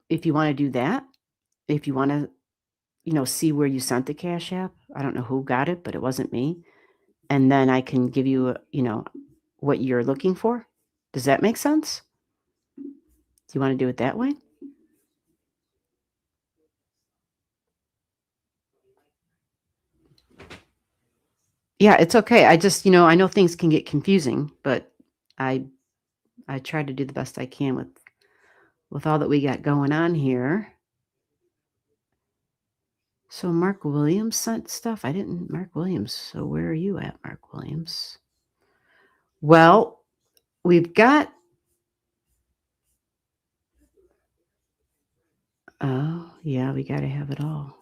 if you want to do that. If you want to, see where you sent the Cash App. I don't know who got it, but it wasn't me. And then I can give you, what you're looking for. Does that make sense? Do you want to do it that way? Yeah, it's okay. I just, I know things can get confusing, but I try to do the best I can with all that we got going on here. So Mark Williams sent stuff. I didn't Mark Williams. So where are you at, Mark Williams? Well, we've got oh, yeah, we got to have it all.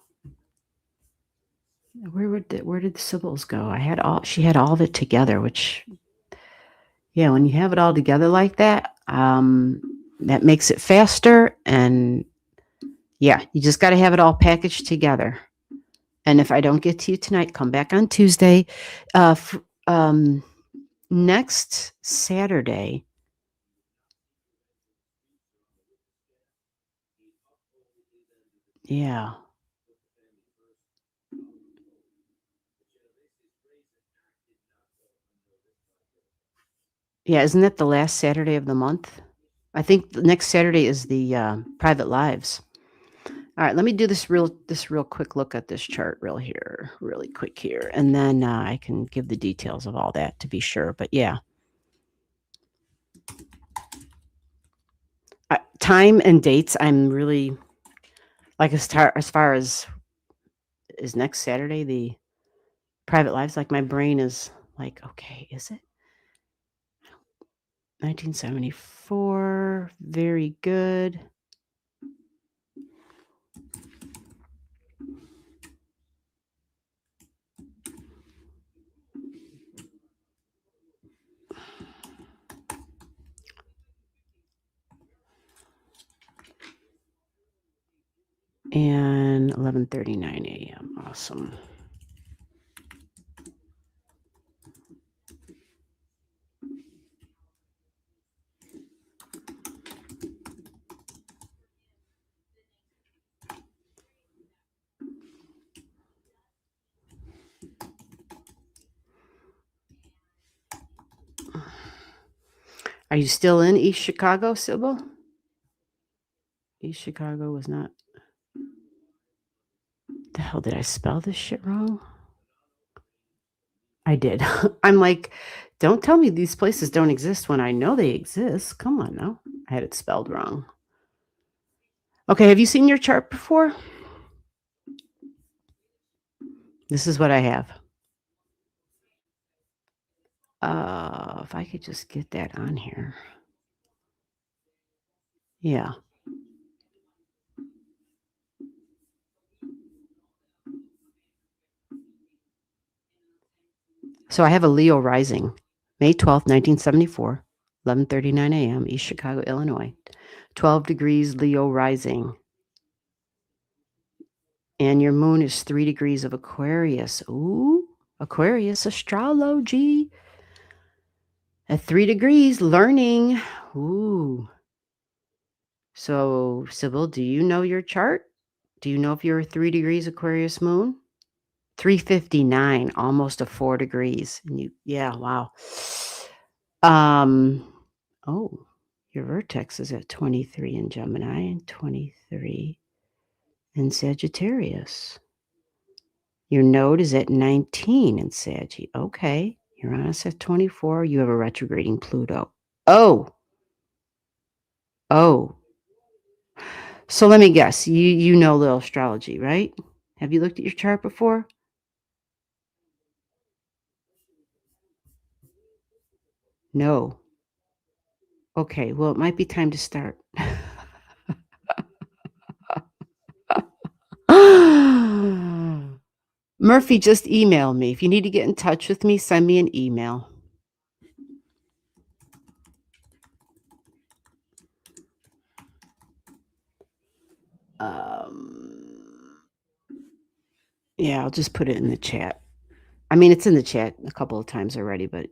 Where did the Sybils go? She had all of it together, which yeah, when you have it all together like that, that makes it faster. And yeah, you just got to have it all packaged together. And if I don't get to you tonight, come back on Tuesday. Next Saturday. Yeah. Yeah, isn't that the last Saturday of the month? I think the next Saturday is the private lives. All right, let me do this real quick look at this chart really quick here, and then I can give the details of all that to be sure. But yeah, time and dates. I'm really like as far as is next Saturday the private lives. Like my brain is like, okay, is it 1974? Very good. And 11:39 a.m. Awesome. Are you still in East Chicago, Sybil? East Chicago was not. The hell did I spell this shit wrong? I did. I'm like, don't tell me these places don't exist when I know they exist. Come on now. I had it spelled wrong. Okay, have you seen your chart before? This is what I have. If I could just get that on here. Yeah. So I have a Leo rising, May 12th, 1974, 11:39 a.m., East Chicago, Illinois. 12 degrees Leo rising. And your moon is 3 degrees of Aquarius. Ooh, Aquarius astrology. At 3 degrees, learning. Ooh. So, Sybil, do you know your chart? Do you know if you're a 3 degrees Aquarius moon? 359, almost a 4 degrees. And yeah, wow. Um, oh, your vertex is at 23 in Gemini and 23 in Sagittarius. Your node is at 19 in Saggy. Okay. Uranus at 24. You have a retrograding Pluto. Oh. So let me guess. You know little astrology, right? Have you looked at your chart before? No. Okay. Well, it might be time to start. Murphy just emailed me. If you need to get in touch with me, send me an email. Yeah, I'll just put it in the chat. I mean, it's in the chat a couple of times already, but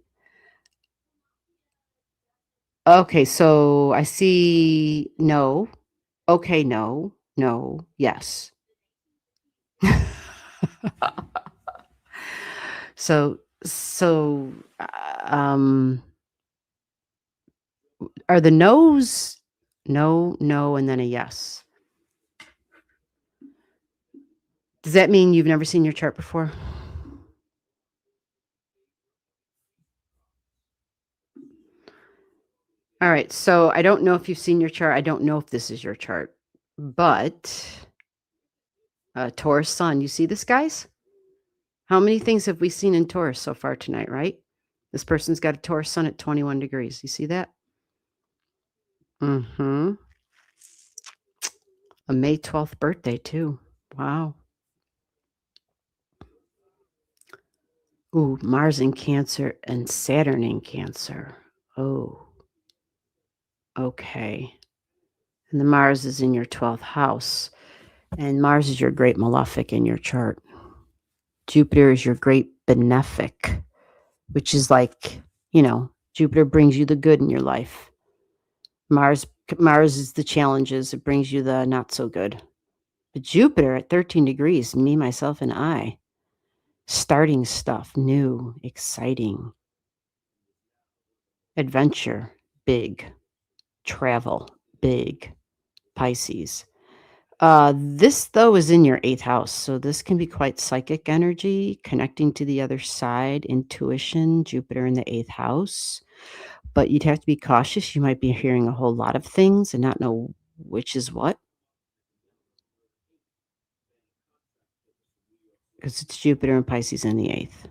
okay. So I see no. Okay, no, yes. So, um, are the no's no, and then a yes? Does that mean you've never seen your chart before? All right. So I don't know if you've seen your chart. I don't know if this is your chart, but Taurus Sun. You see this, guys? How many things have we seen in Taurus so far tonight, right? This person's got a Taurus Sun at 21 degrees. You see that? Mm-hmm. A May 12th birthday, too. Wow. Ooh, Mars in Cancer and Saturn in Cancer. Oh, okay. And the Mars is in your 12th house. And Mars is your great malefic in your chart. Jupiter is your great benefic, which is like, Jupiter brings you the good in your life. Mars is the challenges. It brings you the not so good. But Jupiter at 13 degrees, me, myself, and I, starting stuff, new, exciting, adventure, big, travel, big, Pisces. This, though, is in your 8th house. So this can be quite psychic energy, connecting to the other side, intuition, Jupiter in the 8th house. But you'd have to be cautious. You might be hearing a whole lot of things and not know which is what, because it's Jupiter and Pisces in the 8th.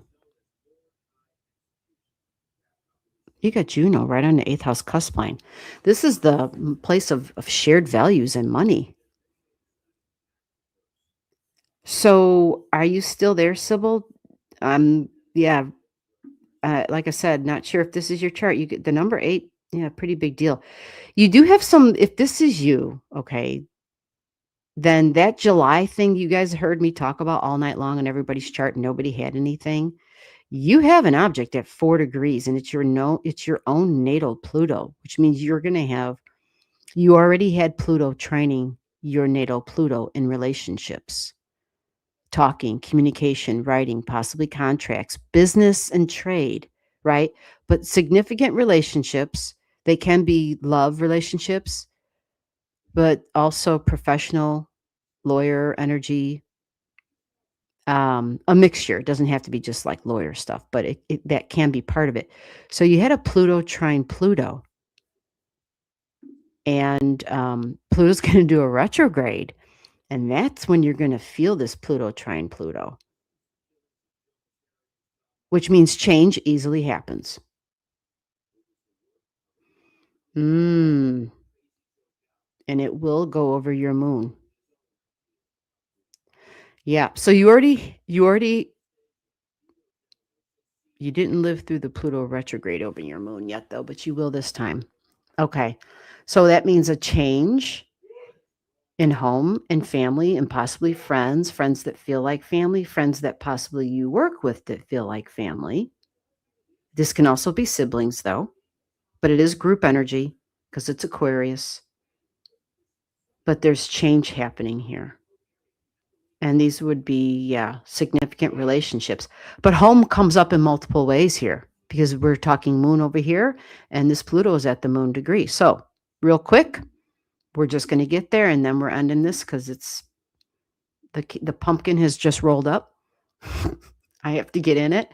You got Juno right on the 8th house cusp line. This is the place of shared values and money. So are you still there, Sybil? Yeah. Like I said, not sure if this is your chart. You get the number 8. Yeah, pretty big deal. You do have some, if this is you, okay, then that July thing you guys heard me talk about all night long on everybody's chart, and nobody had anything. You have an object at 4 degrees, and it's your own natal Pluto, which means you already had Pluto training your natal Pluto in relationships, talking, communication, writing, possibly contracts, business and trade, right? But significant relationships, they can be love relationships, but also professional, lawyer energy, a mixture. It doesn't have to be just like lawyer stuff, but that can be part of it. So you had a Pluto trine Pluto, and Pluto's going to do a retrograde, and that's when you're going to feel this Pluto trine Pluto, which means change easily happens. And it will go over your moon. Yeah. So you didn't live through the Pluto retrograde over your moon yet, though, but you will this time. Okay. So that means a change. in home and family and possibly friends that feel like family, friends that possibly you work with that feel like family. This can also be siblings, though, but it is group energy because it's Aquarius. But there's change happening here. And these would be, significant relationships. But home comes up in multiple ways here because we're talking moon over here, and this Pluto is at the moon degree. So, real quick, we're just going to get there, and then we're ending this because it's the pumpkin has just rolled up. I have to get in it.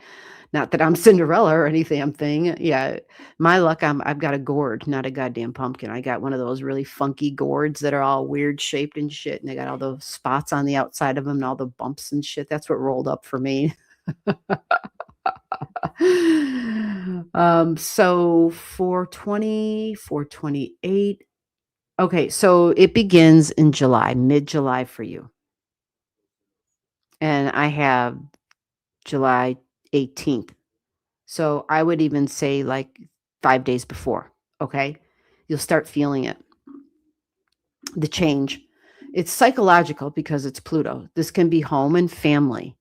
Not that I'm Cinderella or any damn thing. Yeah, my luck, I've got a gourd, not a goddamn pumpkin. I got one of those really funky gourds that are all weird shaped and shit, and they got all those spots on the outside of them and all the bumps and shit. That's what rolled up for me. So 420, 428. Okay, so it begins in July, mid-July for you. And I have July 18th. So I would even say like 5 days before, okay? You'll start feeling it. The change. It's psychological because it's Pluto. This can be home and family.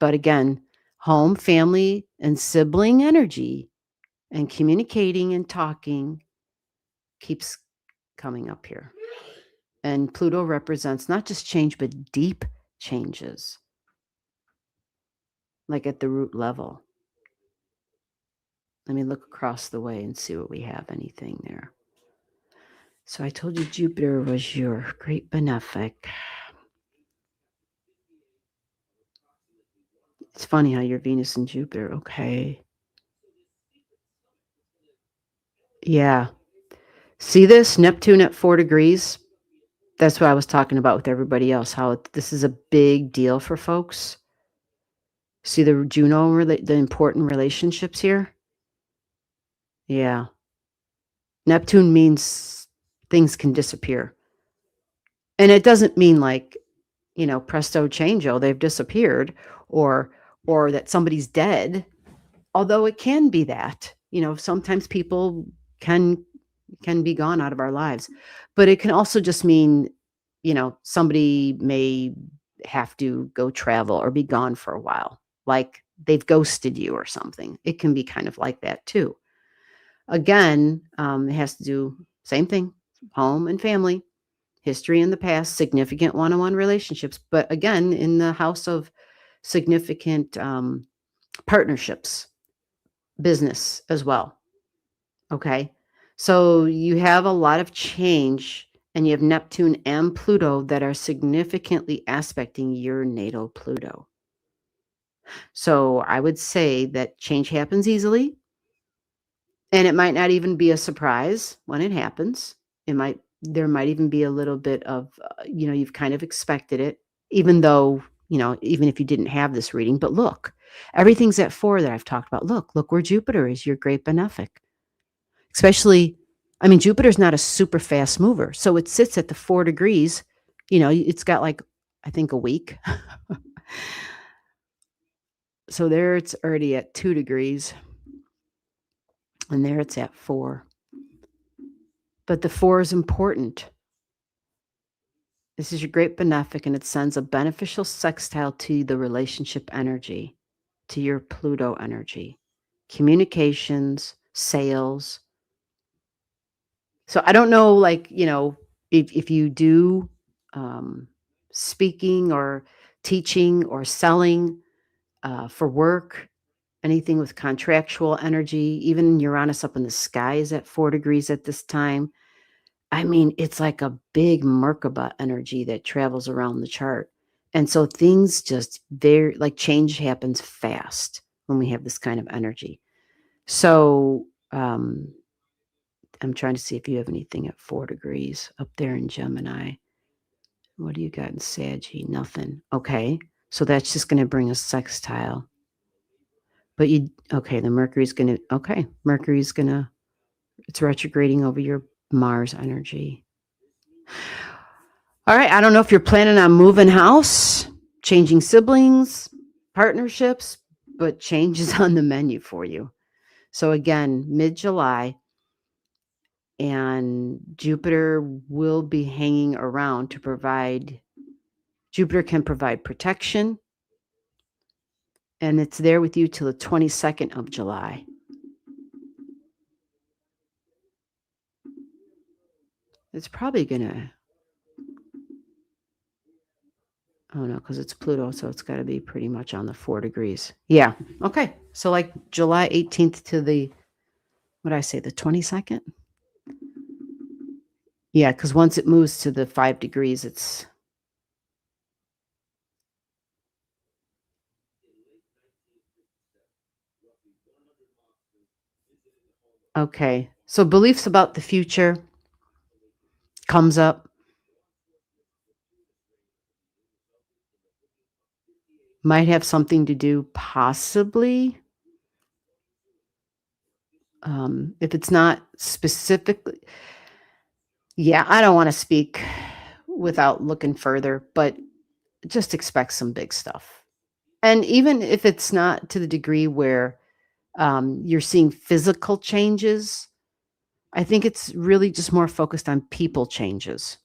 But again, home, family, and sibling energy and communicating and talking keeps coming up here. And Pluto represents not just change, but deep changes, like at the root level. Let me look across the way and see what we have, anything there. So I told you Jupiter was your great benefic. It's funny how your Venus and Jupiter, okay. Yeah. See this? Neptune at 4 degrees? That's what I was talking about with everybody else, how this is a big deal for folks. See the Juno, the important relationships here? Yeah. Neptune means things can disappear. And it doesn't mean like, presto changeo, they've disappeared or that somebody's dead. Although it can be that, sometimes people can be gone out of our lives. But it can also just mean, somebody may have to go travel or be gone for a while, like they've ghosted you or something. It can be kind of like that too. Again, it has to do same thing, home and family, history in the past, significant one-on-one relationships. But again, in the house of significant partnerships, business as well. Okay. So you have a lot of change, and you have Neptune and Pluto that are significantly aspecting your natal Pluto. So I would say that change happens easily, and it might not even be a surprise when it happens. There might even be a little bit of, you've kind of expected it, even though, even if you didn't have this reading. But look, everything's at 4 that I've talked about. Look where Jupiter is, your great benefic. Especially, Jupiter's not a super fast mover. So it sits at the 4 degrees. It's got like, I think a week. So there it's already at 2 degrees. And there it's at 4. But the 4 is important. This is your great benefic, and it sends a beneficial sextile to the relationship energy, to your Pluto energy, communications, sales. So I don't know, like, if you do speaking or teaching or selling for work, anything with contractual energy, even Uranus up in the sky is at 4 degrees at this time. It's like a big Merkaba energy that travels around the chart. And so things just like change happens fast when we have this kind of energy. So I'm trying to see if you have anything at 4 degrees up there in Gemini. What do you got in Saggy? Nothing. Okay. So that's just going to bring a sextile. But the Mercury's going to, it's retrograding over your Mars energy. All right. I don't know if you're planning on moving house, changing siblings, partnerships, but change is on the menu for you. So again, mid-July, and Jupiter will be hanging around to provide. Jupiter can provide protection, and it's there with you till the 22nd of July. It's probably gonna, oh no, because it's Pluto, so it's got to be pretty much on the 4 degrees. Yeah. Okay. So like July 18th to the, what did I say, the 22nd? Yeah, because once it moves to the 5 degrees, it's, okay. So beliefs about the future comes up. Might have something to do, possibly, if it's not specifically. Yeah, I don't want to speak without looking further, but just expect some big stuff. And even if it's not to the degree where you're seeing physical changes, I think it's really just more focused on people changes,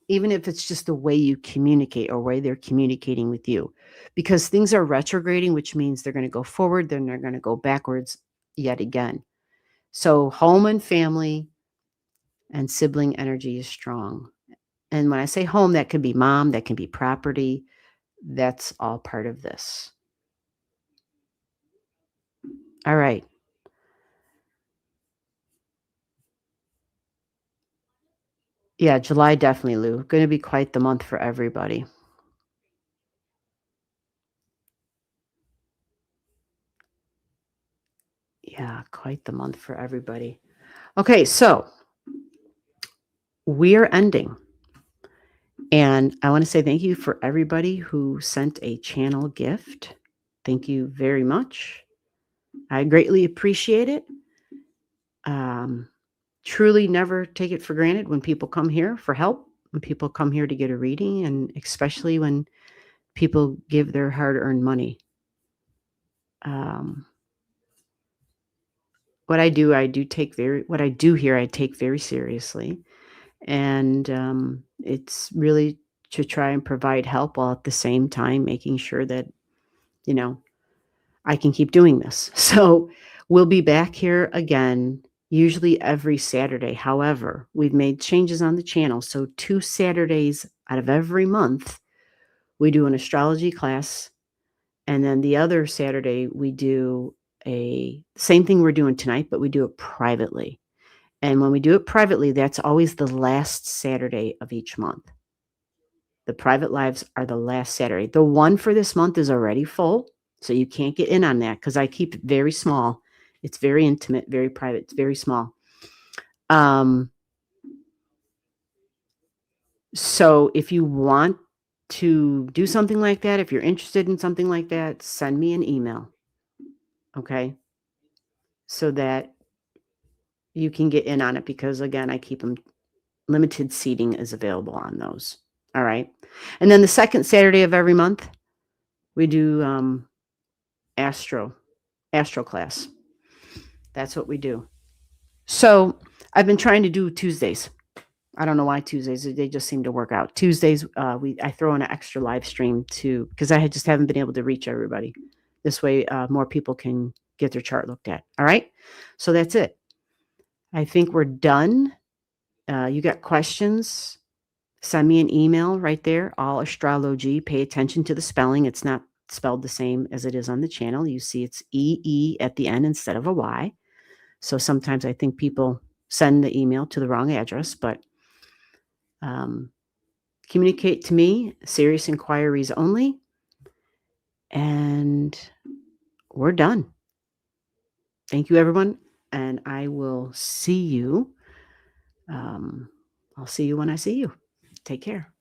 even if it's just the way you communicate or way they're communicating with you, because things are retrograding, which means they're going to go forward, then they're going to go backwards yet again. So home and family and sibling energy is strong. And when I say home, that can be mom, that can be property. That's all part of this. All right. Yeah, July definitely, Lou. Going to be quite the month for everybody. Yeah, quite the month for everybody. Okay, so we're ending. And I want to say thank you for everybody who sent a channel gift. Thank you very much. I greatly appreciate it. Truly never take it for granted when people come here for help, when people come here to get a reading, and especially when people give their hard-earned money. What I do here, I take very seriously. And it's really to try and provide help while at the same time making sure that, you know, I can keep doing this. So we'll be back here again, usually every Saturday. However, we've made changes on the channel. So 2 Saturdays out of every month, we do an astrology class. And then the other Saturday, we do a same thing we're doing tonight, but we do it privately. And when we do it privately, that's always the last Saturday of each month. The private lives are the last Saturday. The one for this month is already full, so you can't get in on that because I keep it very small. It's very intimate, very private. It's very small. So if you want to do something like that, if you're interested in something like that, send me an email, okay? So that you can get in on it because, again, I keep them limited seating is available on those. All right. And then the second Saturday of every month, we do astro class. That's what we do. So I've been trying to do Tuesdays. I don't know why Tuesdays. They just seem to work out. Tuesdays, I throw in an extra live stream too because I just haven't been able to reach everybody. This way, more people can get their chart looked at. All right. So that's it. I think we're done. You got questions? Send me an email right there. Allastrology. Pay attention to the spelling. It's not spelled the same as it is on the channel. You see, it's EE at the end instead of a Y. So sometimes I think people send the email to the wrong address, but communicate to me, serious inquiries only, and we're done. Thank you, everyone, and I will see you. I'll see you when I see you. Take care.